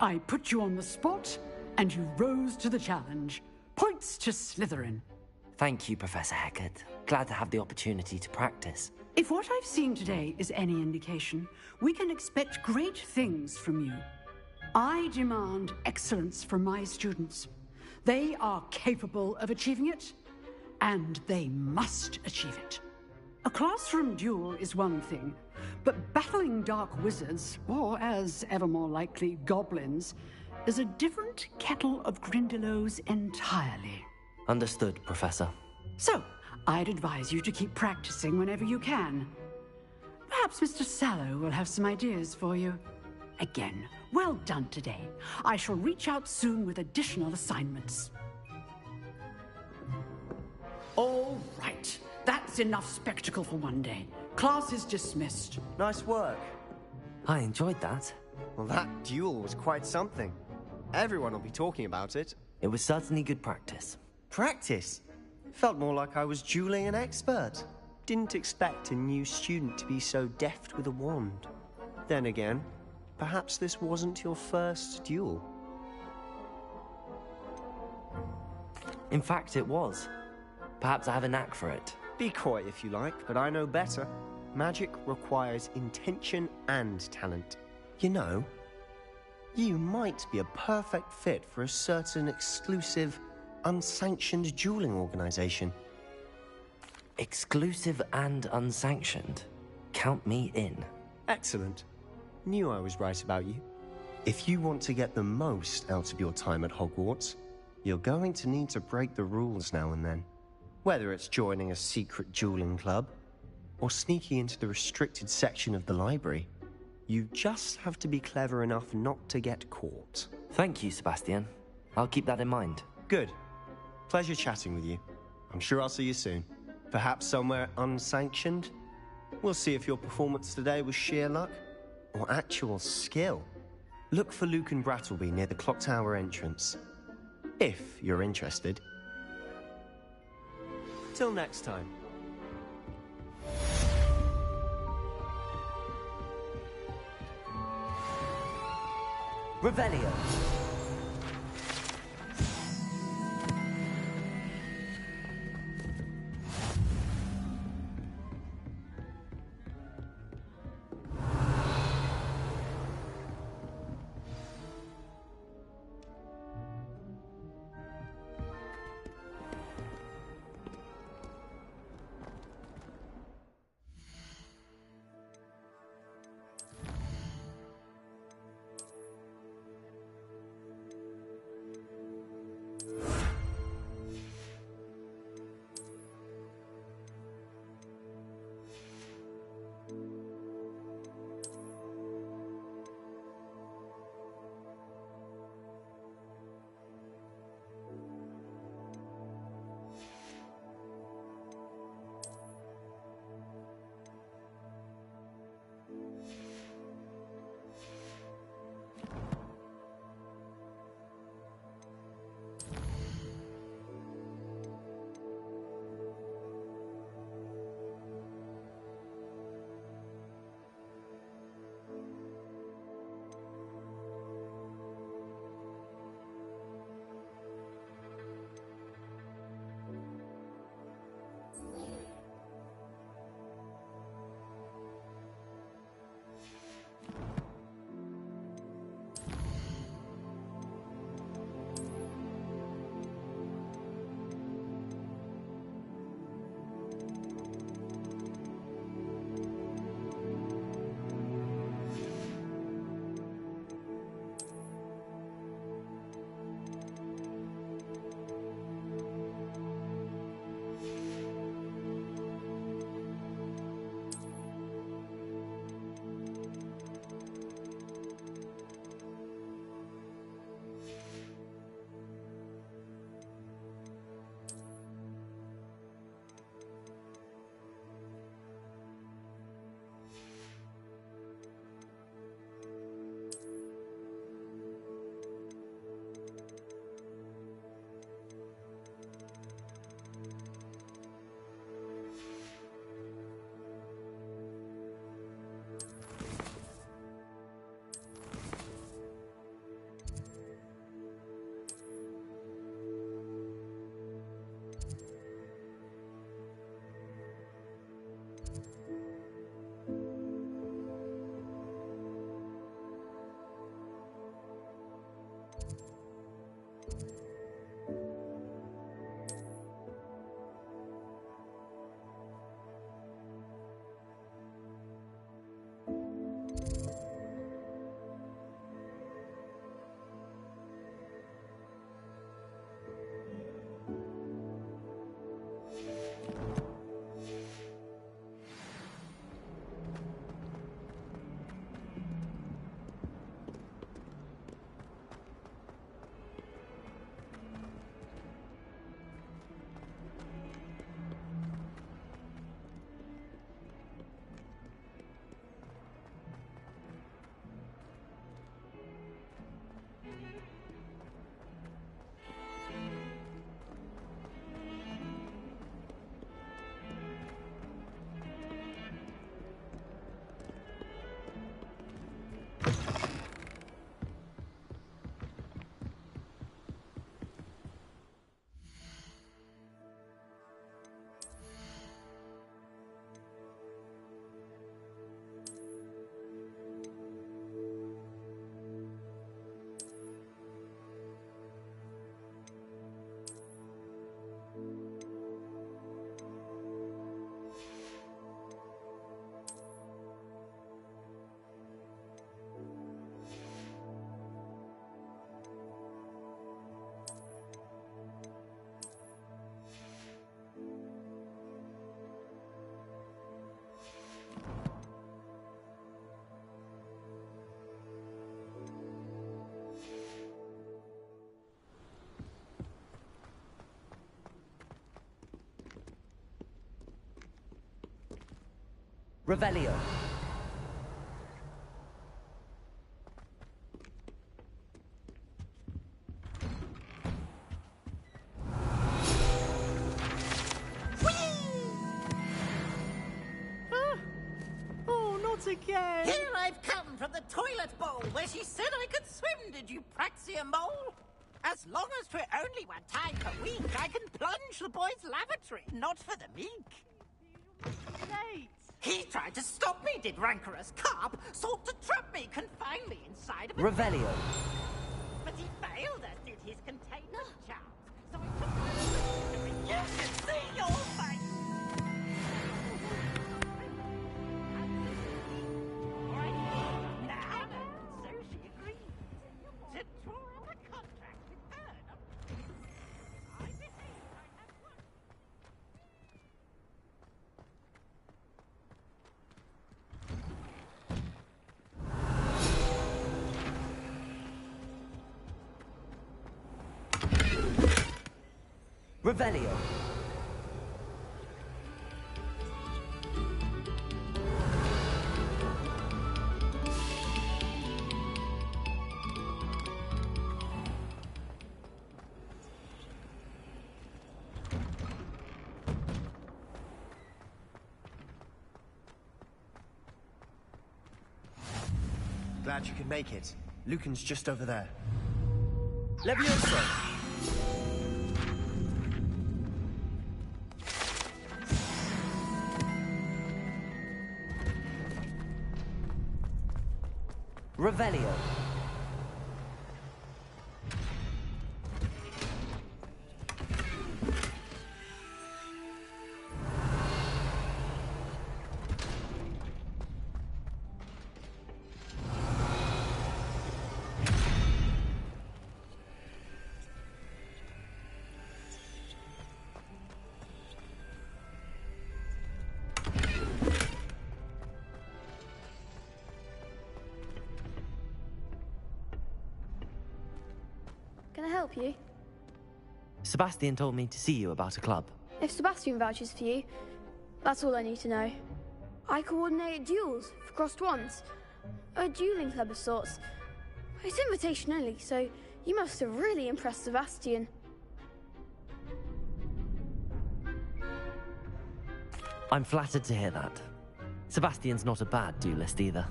I put you on the spot, and you rose to the challenge. Points to Slytherin. Thank you, Professor Hecat. Glad to have the opportunity to practice. If what I've seen today is any indication, we can expect great things from you. I demand excellence from my students. They are capable of achieving it, and they must achieve it. A classroom duel is one thing, but battling dark wizards, or as ever more likely, goblins, is a different kettle of Grindylows entirely. Understood, Professor. So, I'd advise you to keep practicing whenever you can. Perhaps Mr. Sallow will have some ideas for you. Again, well done today. I shall reach out soon with additional assignments. All right. That's enough spectacle for one day. Class is dismissed. Nice work. I enjoyed that. Well, that duel was quite something. Everyone will be talking about it. It was certainly good practice. Practice? Felt more like I was dueling an expert. Didn't expect a new student to be so deft with a wand. Then again, perhaps this wasn't your first duel. In fact, it was. Perhaps I have a knack for it. Be coy if you like, but I know better. Magic requires intention and talent. You know, You might be a perfect fit for a certain exclusive, unsanctioned dueling organization. Exclusive and unsanctioned. Count me in. Excellent. Knew I was right about you. If you want to get the most out of your time at Hogwarts, you're going to need to break the rules now and then. Whether it's joining a secret dueling club, or sneaking into the restricted section of the library, you just have to be clever enough not to get caught. Thank you, Sebastian. I'll keep that in mind. Good. Pleasure chatting with you. I'm sure I'll see you soon. Perhaps somewhere unsanctioned? We'll see if your performance today was sheer luck or actual skill. Look for Luke and Brattleby near the clock tower entrance, if you're interested. Till next time. Revelio. Revelio. Oh, not again! Here I've come from the toilet bowl where she said I could swim, did you praxia mole? As long as 'twere only one time per week, I can plunge the boy's lavatory, not for the meek. Late. He tried to stop me, did rancorous carp, sought to trap me, confine me inside of a... Revelio. But he failed, as did his containment charms, so I took my... You should see your face! Now, so she agreed to draw up a contract with her. I behaved, I have won. Revelio. Glad you could make it. Lucan's just over there. Levioso. Revelio. Can I help you? Sebastian told me to see you about a club. If Sebastian vouches for you, that's all I need to know. I coordinate duels for crossed wands. A dueling club of sorts. It's invitation only, so you must have really impressed Sebastian. I'm flattered to hear that. Sebastian's not a bad duelist either.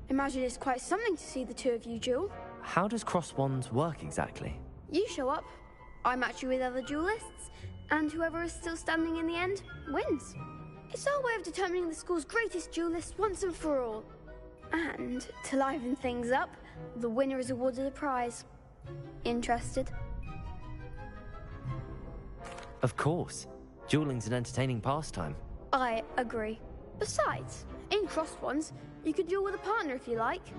Imagine it's quite something to see the two of you duel. How does cross wands work exactly? You show up, I match you with other duelists, and whoever is still standing in the end wins. It's our way of determining the school's greatest duelist once and for all. And to liven things up, the winner is awarded a prize. Interested? Of course. Dueling's an entertaining pastime. I agree. Besides, in crossed wands, you can duel with a partner if you like.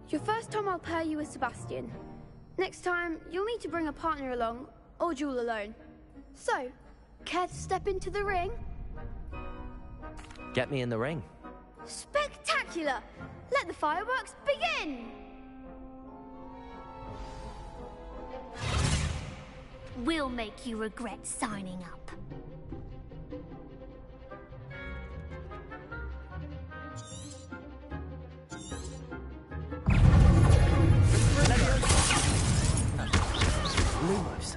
Your first time I'll pair you with Sebastian. Next time, you'll need to bring a partner along, or duel alone. So, care to step into the ring? Get me in the ring. Spectacular! Let the fireworks begin! We'll make you regret signing up. Lumos.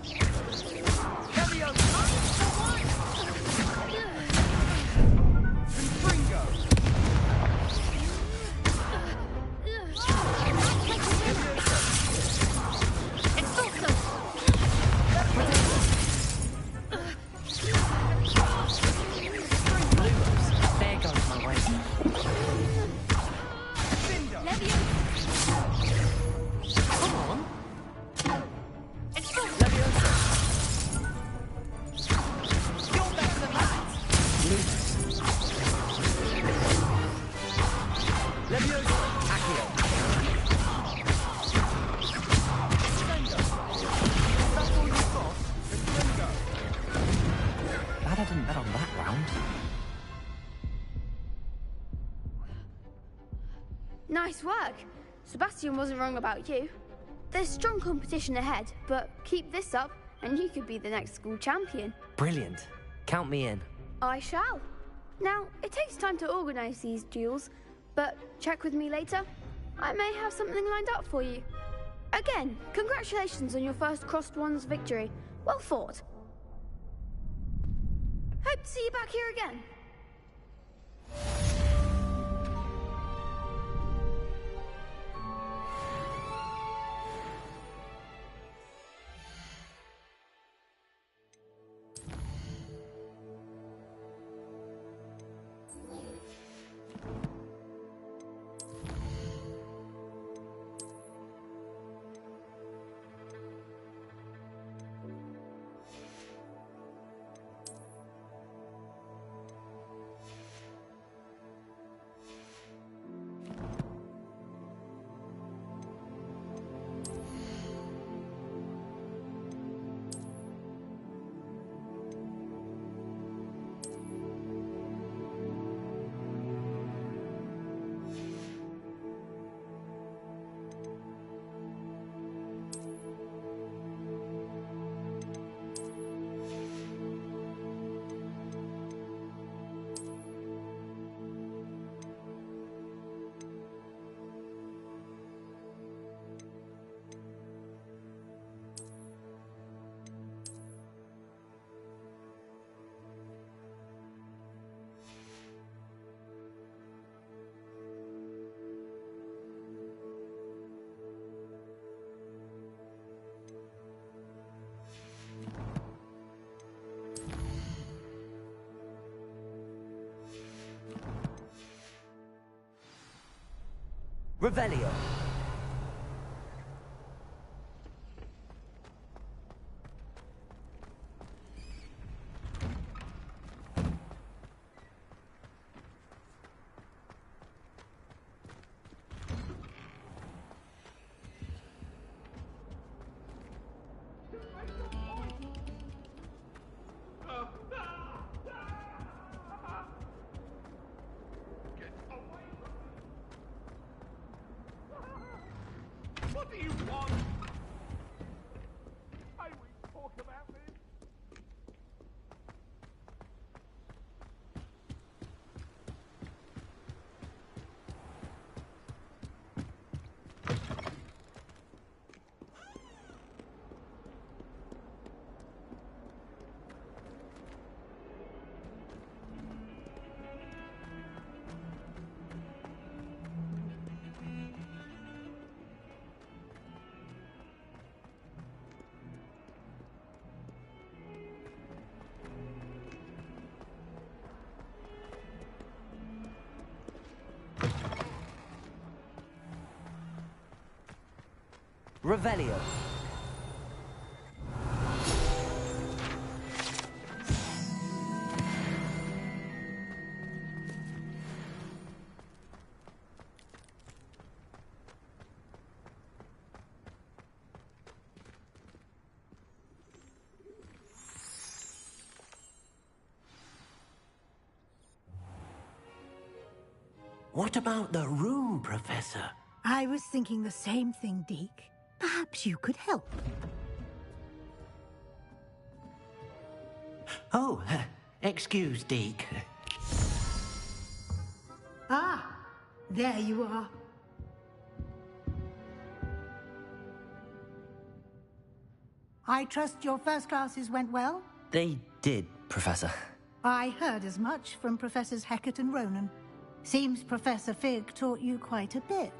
Nice work. Sebastian wasn't wrong about you. There's strong competition ahead, but keep this up and you could be the next school champion. Brilliant. Count me in. I shall. Now, it takes time to organize these duels, but check with me later. I may have something lined up for you. Again, congratulations on your first Crossed Wands victory. Well fought. Hope to see you back here again. Revelio. What do you want? I will talk about this. Revelio. What about the room, Professor? I was thinking the same thing, Deke. Perhaps you could help. Oh, excuse, Deke. Ah, there you are. I trust your first classes went well? They did, Professor. I heard as much from Professors Hecat and Ronan. Seems Professor Fig taught you quite a bit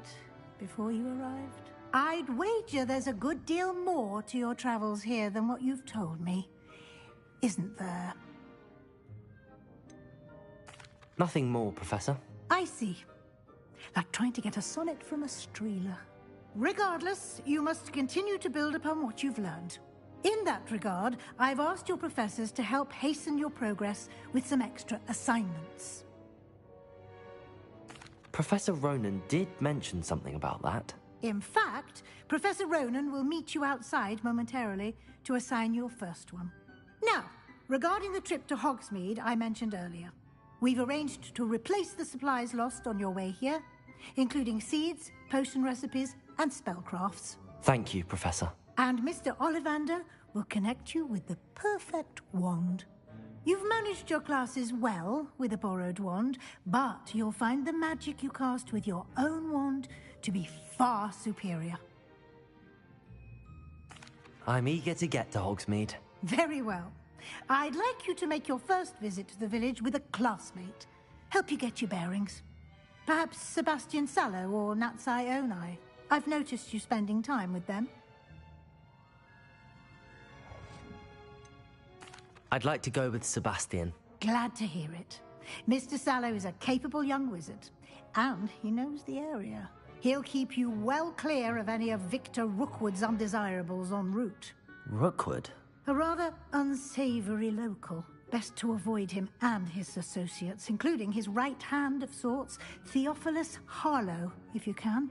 before you arrived. I'd wager there's a good deal more to your travels here than what you've told me. Isn't there? Nothing more, Professor. I see. Like trying to get a sonnet from a streeler. Regardless, you must continue to build upon what you've learned. In that regard, I've asked your professors to help hasten your progress with some extra assignments. Professor Ronan did mention something about that. In fact, Professor Ronan will meet you outside momentarily to assign your first one. Now, regarding the trip to Hogsmeade I mentioned earlier, we've arranged to replace the supplies lost on your way here, including seeds, potion recipes, and spellcrafts. Thank you, Professor. And Mr. Ollivander will connect you with the perfect wand. You've managed your classes well with a borrowed wand, but you'll find the magic you cast with your own wand to be far superior. I'm eager to get to Hogsmeade. Very well. I'd like you to make your first visit to the village with a classmate. Help you get your bearings. Perhaps Sebastian Sallow or Natsai Onai. I've noticed you spending time with them. I'd like to go with Sebastian. Glad to hear it. Mr. Sallow is a capable young wizard, and he knows the area. He'll keep you well clear of any of Victor Rookwood's undesirables en route. Rookwood? A rather unsavory local. Best to avoid him and his associates, including his right hand of sorts, Theophilus Harlow, if you can.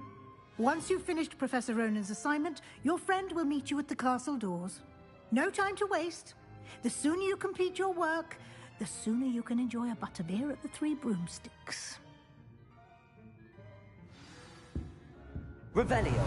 Once you've finished Professor Ronan's assignment, your friend will meet you at the castle doors. No time to waste. The sooner you complete your work, the sooner you can enjoy a butterbeer at the Three Broomsticks. Revelio.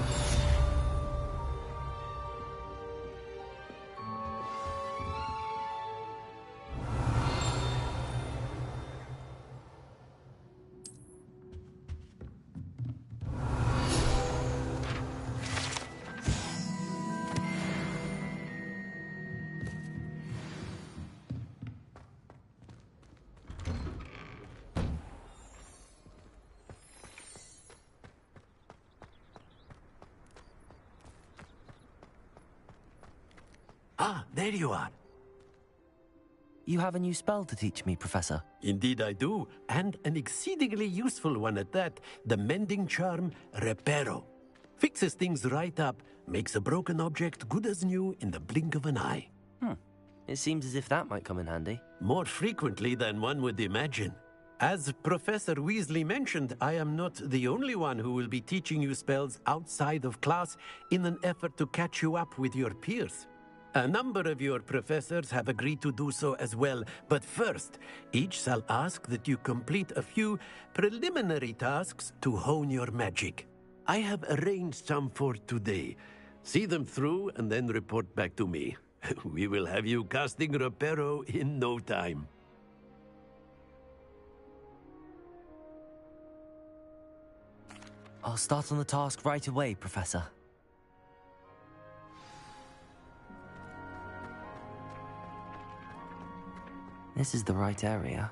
Ah, there you are. You have a new spell to teach me, Professor. Indeed I do, and an exceedingly useful one at that. The mending charm, Reparo. Fixes things right up, makes a broken object good as new in the blink of an eye. It seems as if that might come in handy. More frequently than one would imagine. As Professor Weasley mentioned, I am not the only one who will be teaching you spells outside of class in an effort to catch you up with your peers. A number of your professors have agreed to do so as well, but first, each shall ask that you complete a few preliminary tasks to hone your magic. I have arranged some for today. See them through and then report back to me. We will have you casting Reparo in no time. I'll start on the task right away, Professor. This is the right area.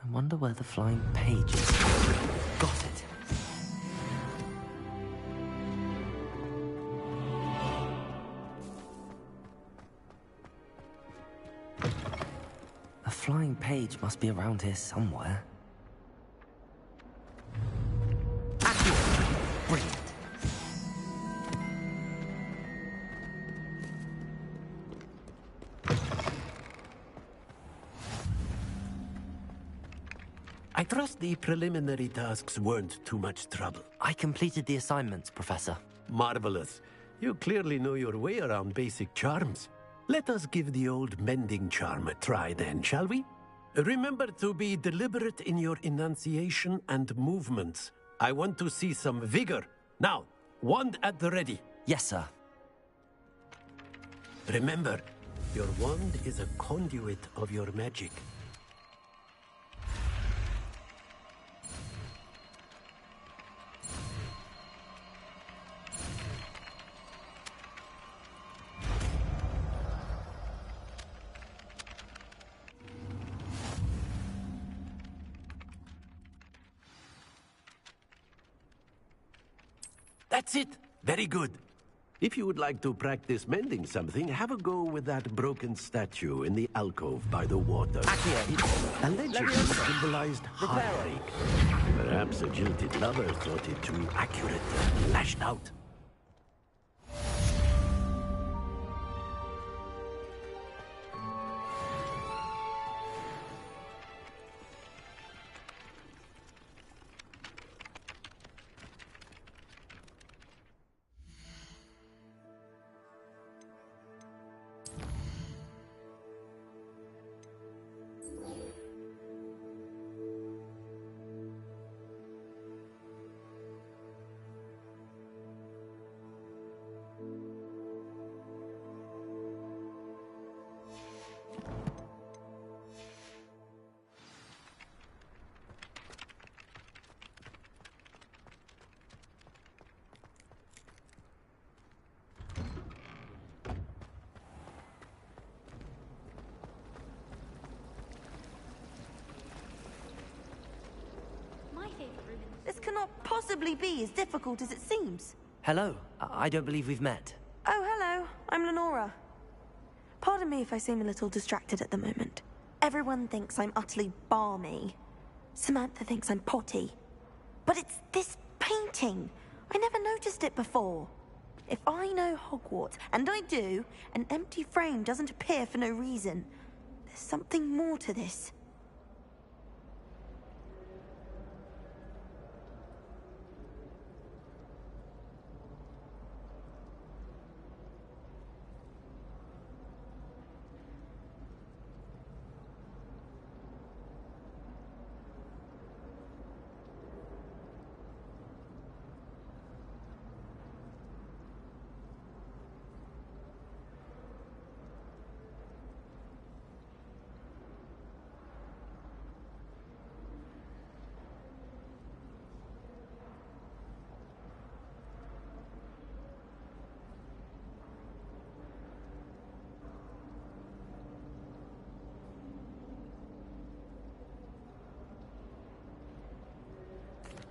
I wonder where the flying page is. Got it. A flying page must be around here somewhere. Brilliant. I trust the preliminary tasks weren't too much trouble. I completed the assignments, Professor. Marvelous. You clearly know your way around basic charms. Let us give the old mending charm a try then, shall we? Remember to be deliberate in your enunciation and movements. I want to see some vigor. Now, wand at the ready. Yes, sir. Remember, your wand is a conduit of your magic. That's it. Very good. If you would like to practice mending something, have a go with that broken statue in the alcove by the water. It allegedly symbolized heartbreak. Perhaps a jilted lover thought it too accurate and lashed out. possibly be as difficult as it seems. Hello. I don't believe we've met. Oh, hello. I'm Lenora. Pardon me if I seem a little distracted at the moment. Everyone thinks I'm utterly balmy. Samantha thinks I'm potty. But it's this painting. I never noticed it before. If I know Hogwarts, and I do, an empty frame doesn't appear for no reason. There's something more to this.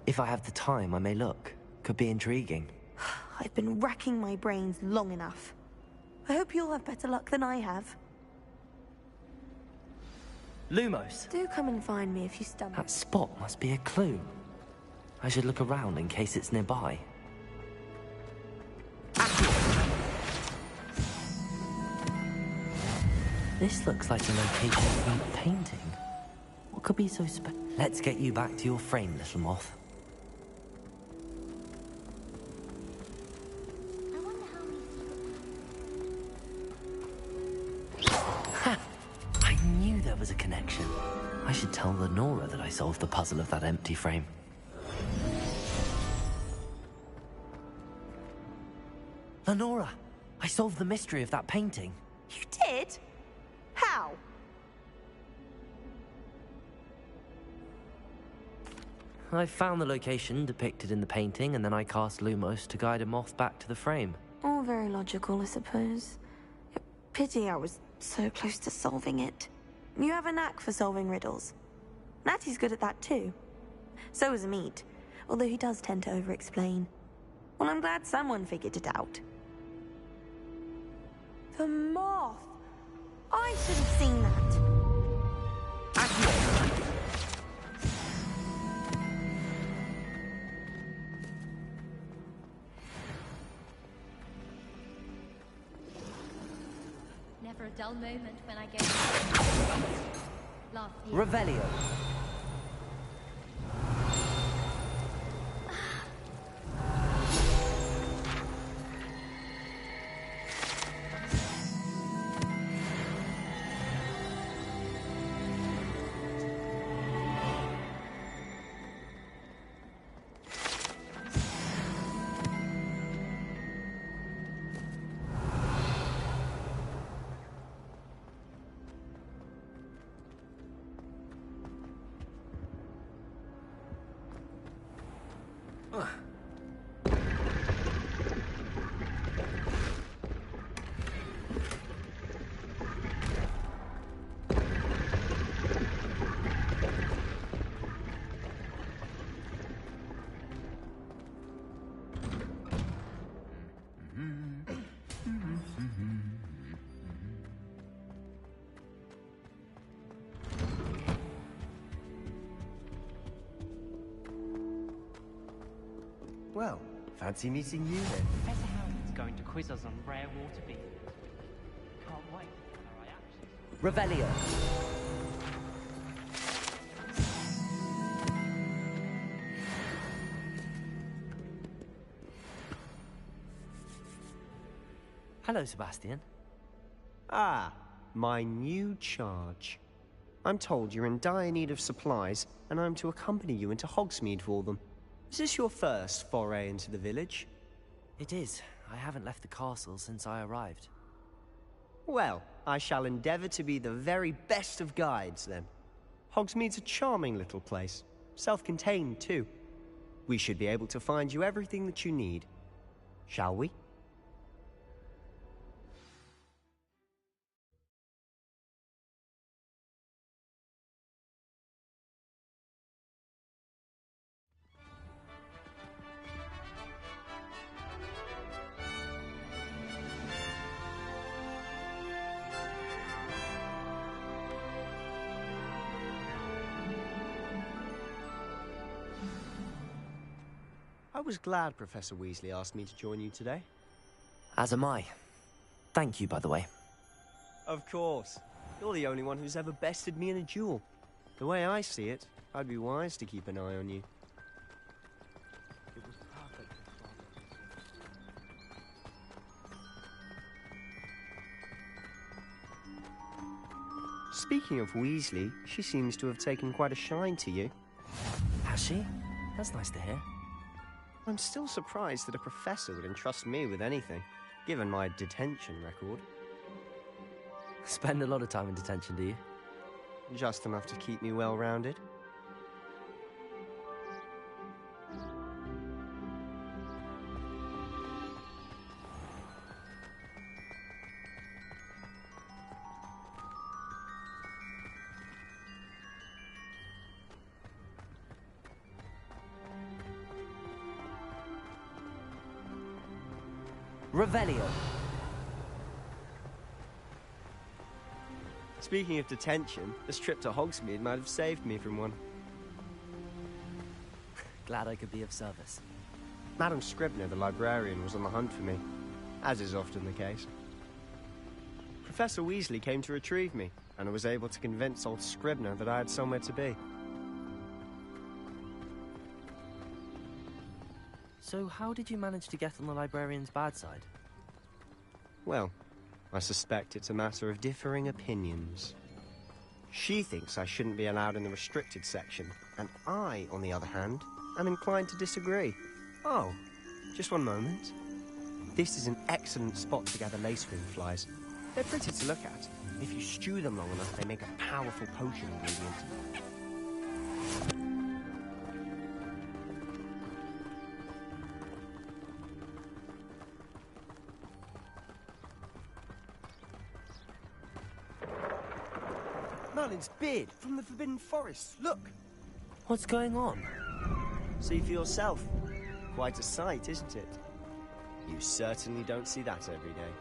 If I have the time, I may look. Could be intriguing. I've been racking my brains long enough. I hope you'll have better luck than I have. Lumos. Do come and find me if you stumble. That spot must be a clue. I should look around in case it's nearby. This looks like the location of a painting. What could be so special? Let's get you back to your frame, little moth. Ha! I knew there was a connection. I should tell Lenora that I solved the puzzle of that empty frame. Lenora, I solved the mystery of that painting. You did? How? I found the location depicted in the painting, and then I cast Lumos to guide a moth back to the frame. All very logical, I suppose. Pity I was so close to solving it. You have a knack for solving riddles. Natty's good at that too. So is Amit, although he does tend to over-explain. Well, I'm glad someone figured it out. The moth! I should have seen that. Never a dull moment when I go. Last year. Revelio. Well, fancy meeting you then. Professor Howard's going to quiz us on rare water beings. Can't wait for our reactions. Revelio. Hello, Sebastian. Ah, my new charge. I'm told you're in dire need of supplies, and I'm to accompany you into Hogsmeade for them. Is this your first foray into the village? It is. I haven't left the castle since I arrived. Well, I shall endeavor to be the very best of guides, then. Hogsmeade's a charming little place. Self-contained, too. We should be able to find you everything that you need. Shall we? was glad Professor Weasley asked me to join you today. As am I. Thank you, by the way. Of course. You're the only one who's ever bested me in a duel. The way I see it, I'd be wise to keep an eye on you. It was perfect for Father. Speaking of Weasley, she seems to have taken quite a shine to you. Has she? That's nice to hear. I'm still surprised that a professor would entrust me with anything, given my detention record. Spend a lot of time in detention, do you? Just enough to keep me well-rounded. Revelio. Speaking of detention, this trip to Hogsmeade might have saved me from one. Glad I could be of service. Madam Scribner, the librarian, was on the hunt for me, as is often the case. Professor Weasley came to retrieve me, and I was able to convince old Scribner that I had somewhere to be. So how did you manage to get on the librarian's bad side? Well, I suspect it's a matter of differing opinions. She thinks I shouldn't be allowed in the restricted section, and I, on the other hand, am inclined to disagree. Oh, just one moment. This is an excellent spot to gather lacewing flies. They're pretty to look at. If you stew them long enough, they make a powerful potion ingredient. Merlin's beard from the Forbidden Forest. Look! What's going on? See for yourself. Quite a sight, isn't it? You certainly don't see that every day.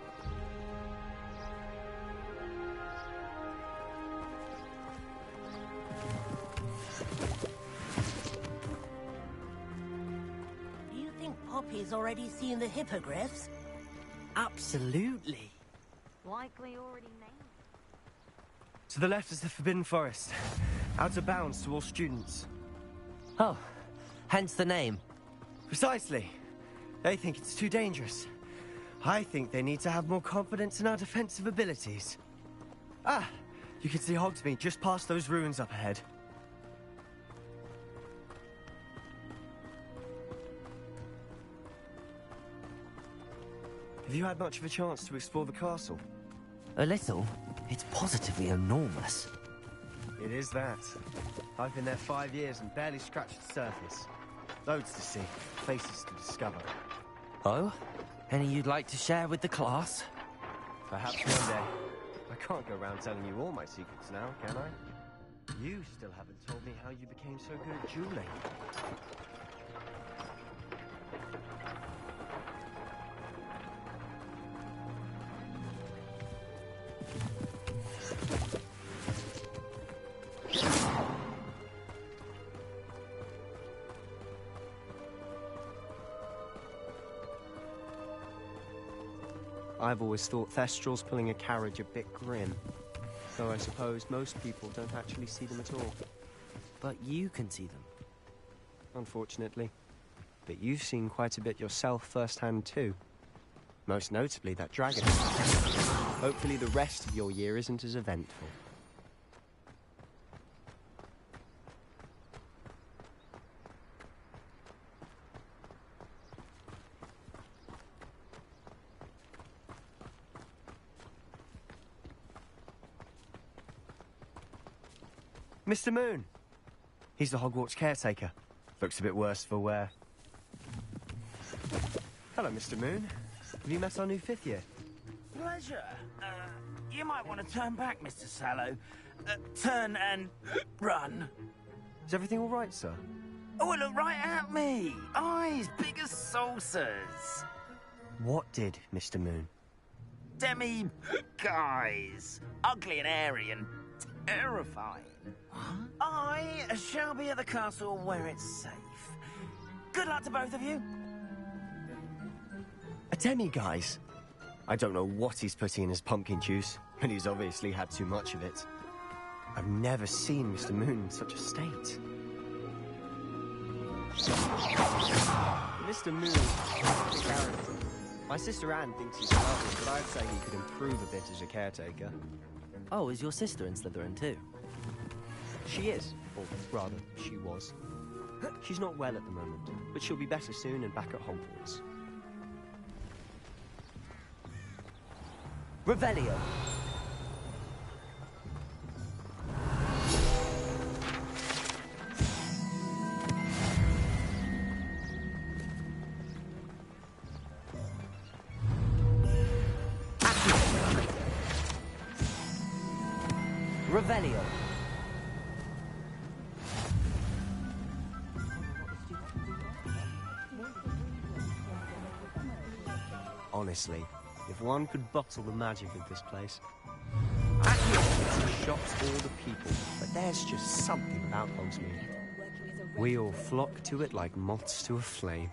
Do you think Poppy's already seen the hippogriffs? Absolutely. Likely already named. To the left is the Forbidden Forest. Out of bounds to all students. Oh, hence the name. Precisely. They think it's too dangerous. I think they need to have more confidence in our defensive abilities. Ah, you can see Hogsmeade just past those ruins up ahead. Have you had much of a chance to explore the castle? A little. It's positively enormous. It is that. I've been there 5 years and barely scratched the surface. Loads to see, places to discover. Oh? Any you'd like to share with the class? Perhaps one day. I can't go around telling you all my secrets now, can I? You still haven't told me how you became so good at dueling. I've always thought Thestrals pulling a carriage a bit grim. Though I suppose most people don't actually see them at all. But you can see them. Unfortunately. But you've seen quite a bit yourself firsthand too. Most notably that dragon. Hopefully the rest of your year isn't as eventful. Mr. Moon. He's the Hogwarts caretaker. Looks a bit worse for wear. Hello, Mr. Moon. Have you met our new 5th year? Pleasure. You might want to turn back, Mr. Sallow. Turn and run. Is everything all right, sir? Oh, look right at me. Eyes big as saucers. What did, Mr. Moon? Guys. Ugly and airy and terrifying. I shall be at the castle where it's safe. Good luck to both of you. A demi-guise? I don't know what he's putting in his pumpkin juice, but he's obviously had too much of it. I've never seen Mr. Moon in such a state. Mr. Moon is a character. My sister Anne thinks he's lovely, but I'd say he could improve a bit as a caretaker. Oh, is your sister in Slytherin too? She is, or rather, she was. She's not well at the moment, but she'll be better soon and back at Hogwarts. Revelio. Revelio. Honestly, if one could bottle the magic of this place. It shocks all the people, but there's just something about Hogsmeade. We all flock to it like moths to a flame.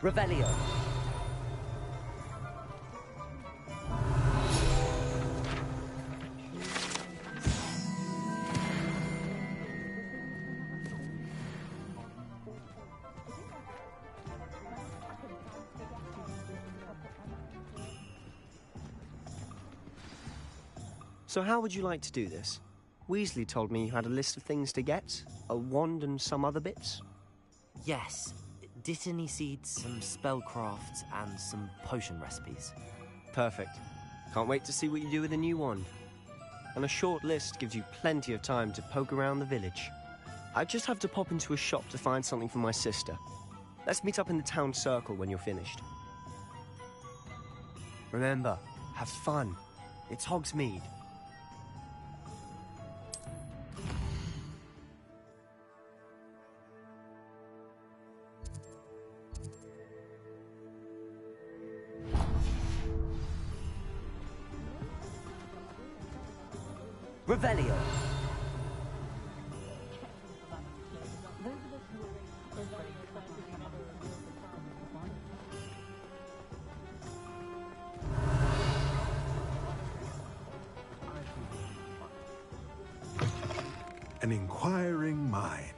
Revelio. So how would you like to do this? Weasley told me you had a list of things to get, a wand and some other bits. Yes. Dittany seeds, some spellcrafts, and some potion recipes. Perfect. Can't wait to see what you do with the new wand. And a short list gives you plenty of time to poke around the village. I just have to pop into a shop to find something for my sister. Let's meet up in the town circle when you're finished. Remember, have fun. It's Hogsmeade. Revelio. An inquiring mind.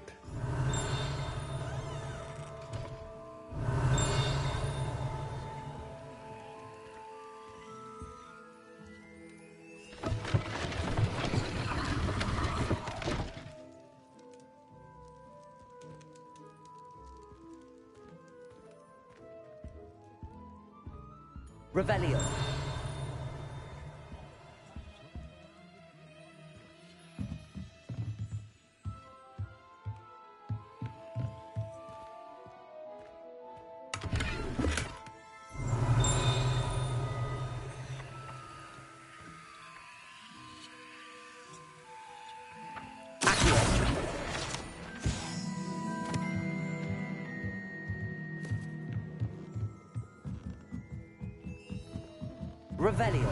Revelio. Revelio.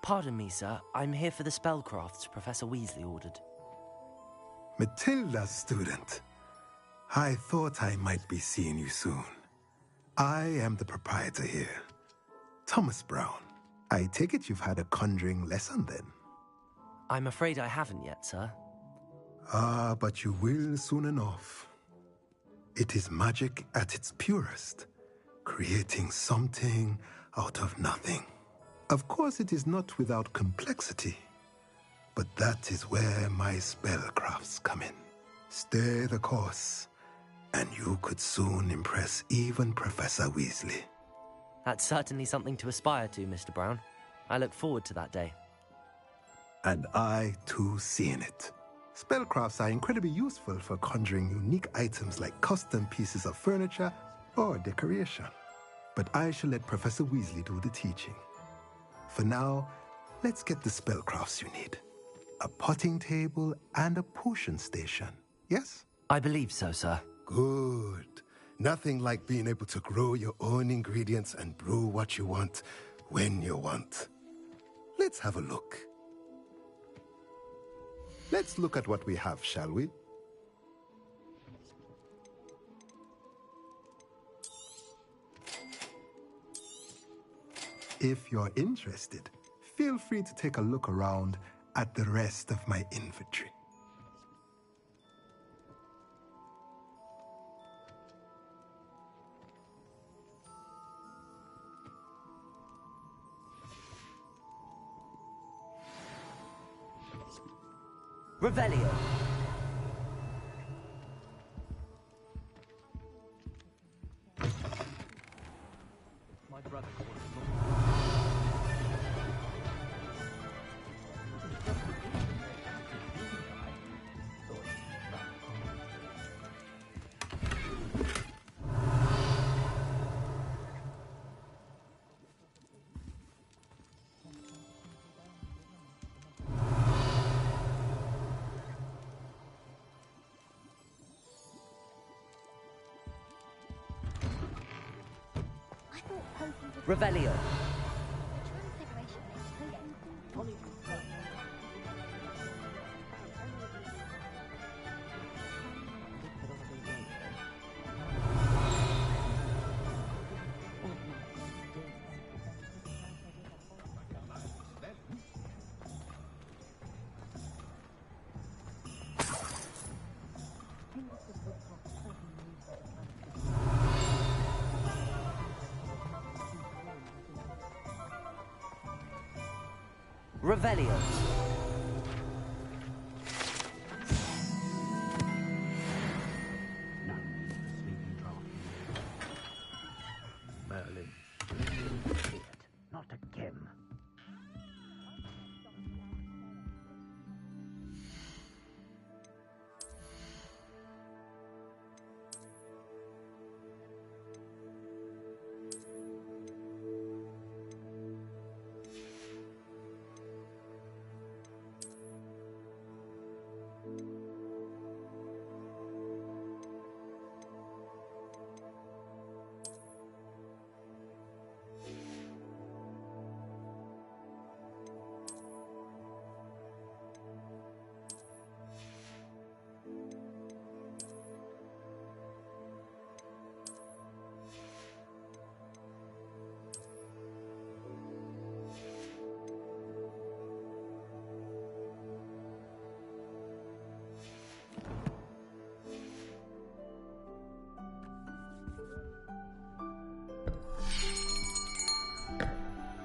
Pardon me, sir. I'm here for the spellcrafts Professor Weasley ordered. Matilda's student. I thought I might be seeing you soon. I am the proprietor here, Thomas Brown. I take it you've had a conjuring lesson then? I'm afraid I haven't yet, sir. Ah, but you will soon enough. It is magic at its purest, creating something out of nothing. Of course, it is not without complexity, but that is where my spellcrafts come in. Stay the course, and you could soon impress even Professor Weasley. That's certainly something to aspire to, Mr. Brown. I look forward to that day. And I, too, see in it. Spellcrafts are incredibly useful for conjuring unique items like custom pieces of furniture or decoration. But I shall let Professor Weasley do the teaching. For now, let's get the spellcrafts you need. a potting table, and a potion station. Yes? I believe so, sir. Good. Nothing like being able to grow your own ingredients and brew what you want when you want. Let's have a look. Let's look at what we have, shall we? If you're interested, feel free to take a look around at the rest of my inventory. Revelio. My brother calls it Revelio. Revelio. Merlin, not again.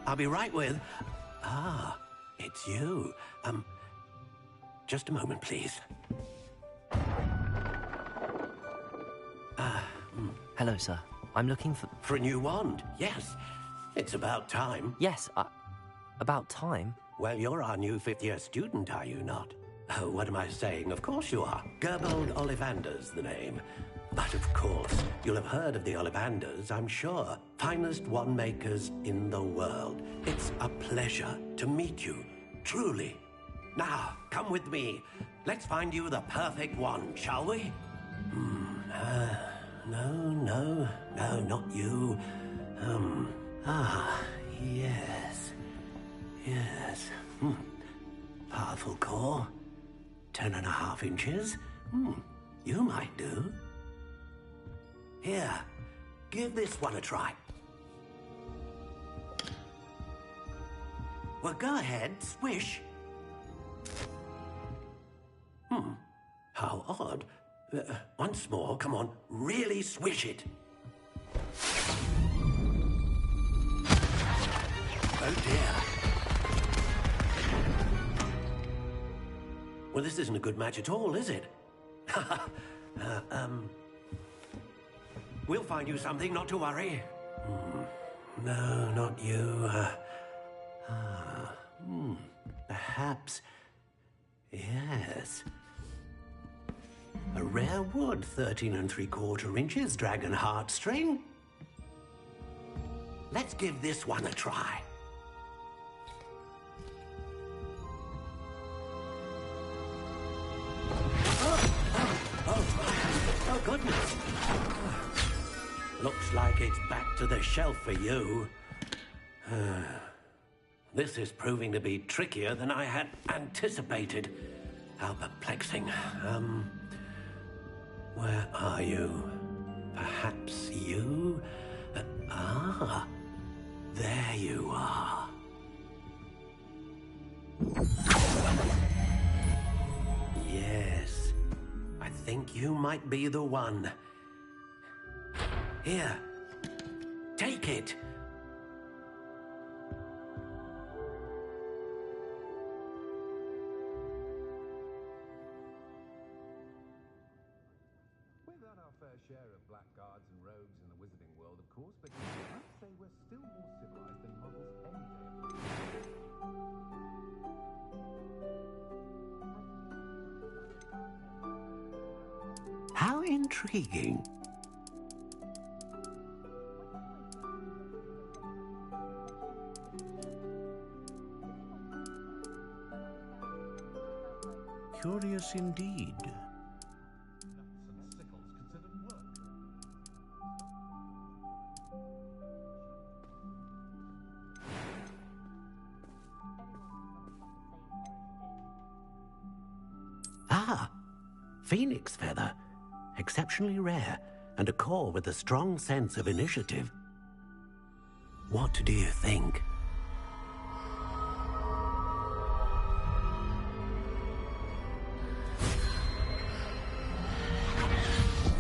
I'll be right with... Ah, it's you. Just a moment, please. Hello, sir. I'm looking for... For a new wand, yes. It's about time. Yes, about time? Well, you're our new fifth-year student, are you not? Oh, what am I saying? Of course you are. Gerbold Ollivander's the name. But of course, you'll have heard of the Ollivanders, I'm sure. Finest wand makers in the world. It's a pleasure to meet you, truly. Now, come with me. Let's find you the perfect wand, shall we? No, not you. Yes. Powerful core. 10.5 inches. You might do. Here, give this one a try. Well, go ahead, swish. How odd. Once more, come on, really swish it. Oh dear. Well, this isn't a good match at all, is it? We'll find you something, not to worry. No, not you. Perhaps... Yes. A rare wood, 13 3/4 inches, dragon heartstring. Let's give this one a try. goodness! Looks like it's back to the shelf for you. This is proving to be trickier than I had anticipated. How perplexing. Where are you? Perhaps you? There you are. Yes, I think you might be the one. Here, take it. We've had our fair share of blackguards and rogues in the wizarding world, of course, but I'd say we're still more civilized than muggles any day of the week. How intriguing. Curious indeed. Ah, phoenix feather. Exceptionally rare, and a core with a strong sense of initiative. What do you think?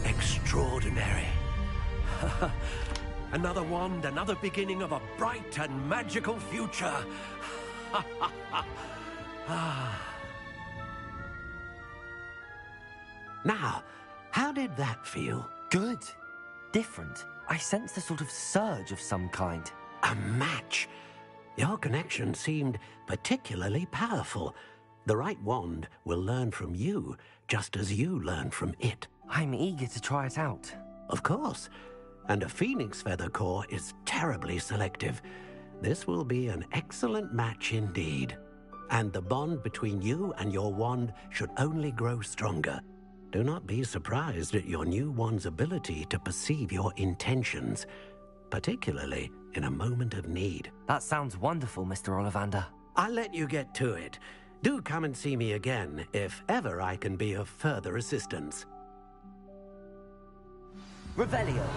Extraordinary. Another wand, another beginning of a bright and magical future. Now, how did that feel? Good. Different. I sensed a sort of surge of some kind. A match. Your connection seemed particularly powerful. The right wand will learn from you, just as you learn from it. I'm eager to try it out. Of course. And a phoenix feather core is terribly selective. This will be an excellent match indeed. And the bond between you and your wand should only grow stronger. Do not be surprised at your new wand's ability to perceive your intentions, particularly in a moment of need. That sounds wonderful, Mr. Ollivander. I'll let you get to it. Do come and see me again if ever I can be of further assistance. Revelio.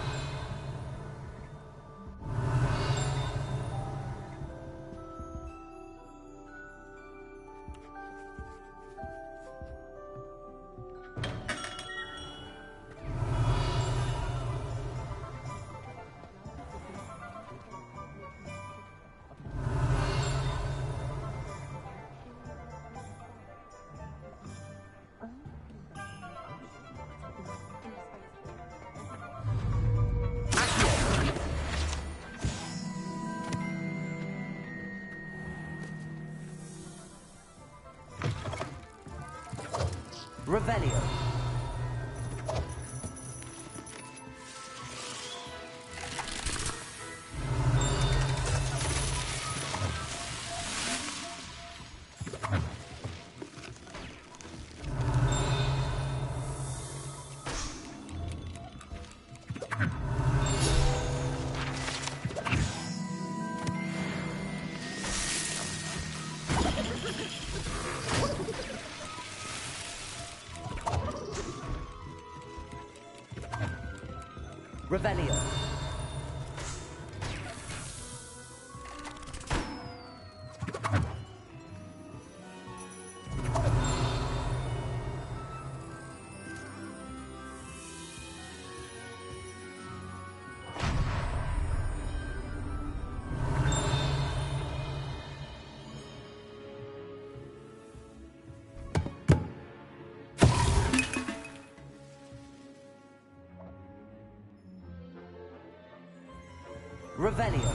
Revelio. Revelio. Revelio.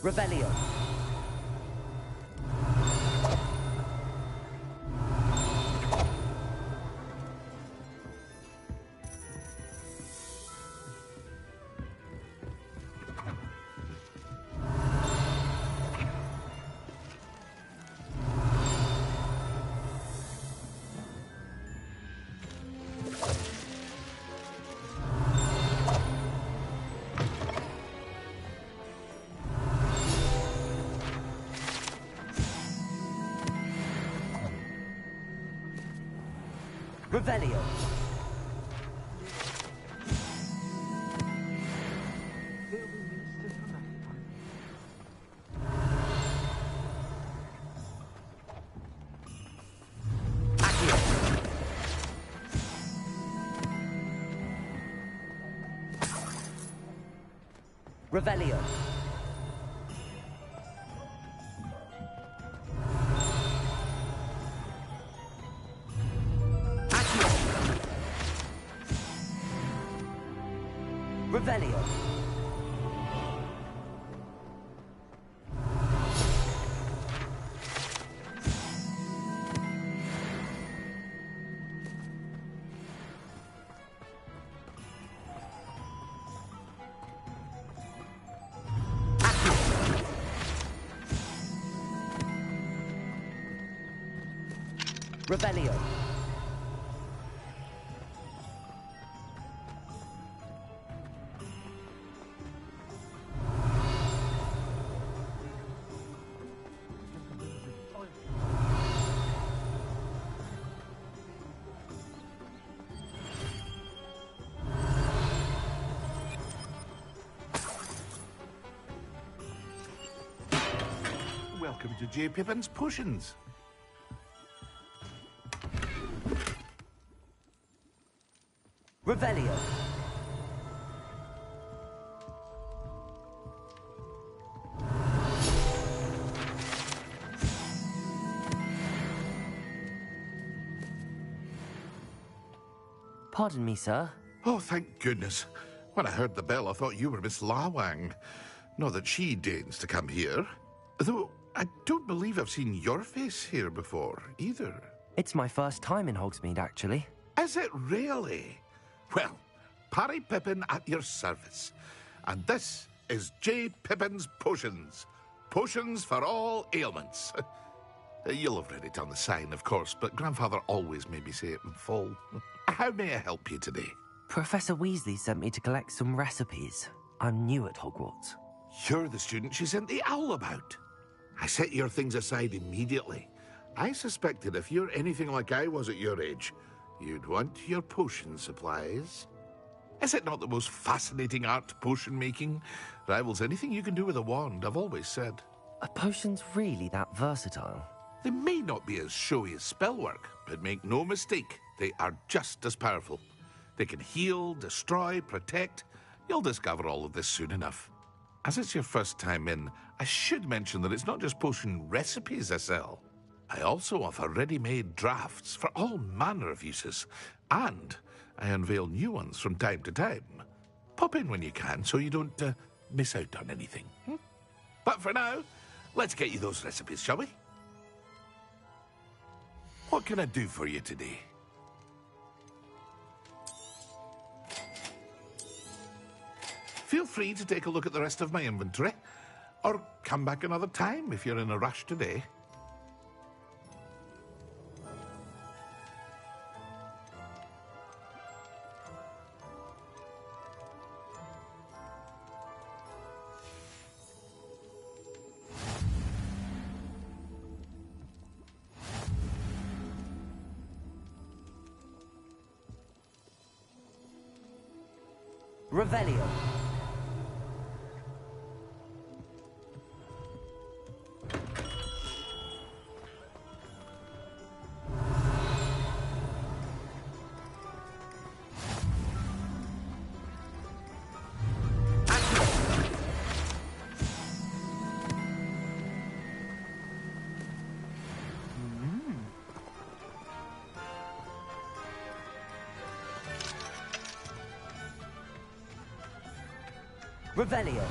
Revelio. Revelio. Revelio. Revelio. Revelio. Welcome to J. Pippin's Potions. Revelio. Pardon me, sir. Oh, thank goodness. When I heard the bell, I thought you were Miss Lawang. Not that she deigns to come here. Though, I don't believe I've seen your face here before, either. It's my first time in Hogsmeade, actually. Is it really? Well, Parry Pippin at your service. And this is J. Pippin's Potions. Potions for all ailments. You'll have read it on the sign, of course, but Grandfather always made me say it in full. How may I help you today? Professor Weasley sent me to collect some recipes. I'm new at Hogwarts. You're the student she sent the owl about. I set your things aside immediately. I suspected if you're anything like I was at your age, you'd want your potion supplies. Is it not the most fascinating art, potion making? Rivals anything you can do with a wand, I've always said. Are potions really that versatile? They may not be as showy as spellwork, but make no mistake, they are just as powerful. They can heal, destroy, protect. You'll discover all of this soon enough. As it's your first time in, I should mention that it's not just potion recipes I sell. I also offer ready-made drafts for all manner of uses, and I unveil new ones from time to time. Pop in when you can so you don't miss out on anything. But for now, let's get you those recipes, shall we? What can I do for you today? Feel free to take a look at the rest of my inventory, or come back another time if you're in a rush today. Revelio. Revelio.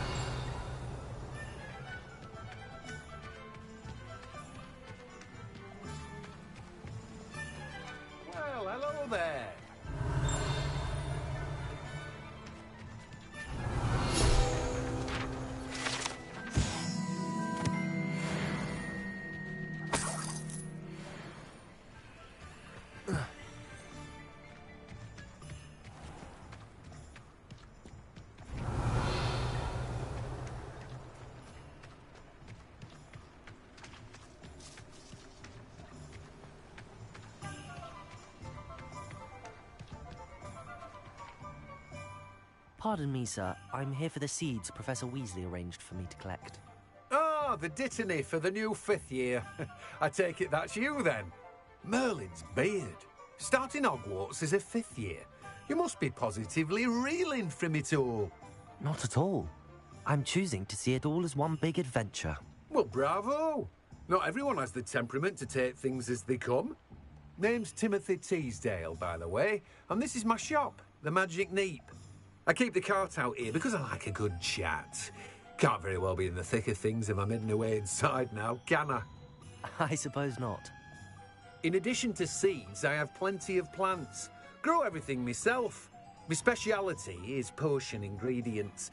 Pardon me, sir. I'm here for the seeds Professor Weasley arranged for me to collect. Ah, the dittany for the new 5th year. I take it that's you, then. Merlin's beard. Starting Hogwarts as a 5th year. You must be positively reeling from it all. Not at all. I'm choosing to see it all as one big adventure. Well, bravo. Not everyone has the temperament to take things as they come. Name's Timothy Teasdale, by the way, and this is my shop, the Magic Neep. I keep the cart out here because I like a good chat. Can't very well be in the thick of things if I'm hidden away inside now, can I? I suppose not. In addition to seeds, I have plenty of plants. Grow everything myself. My speciality is potion ingredients.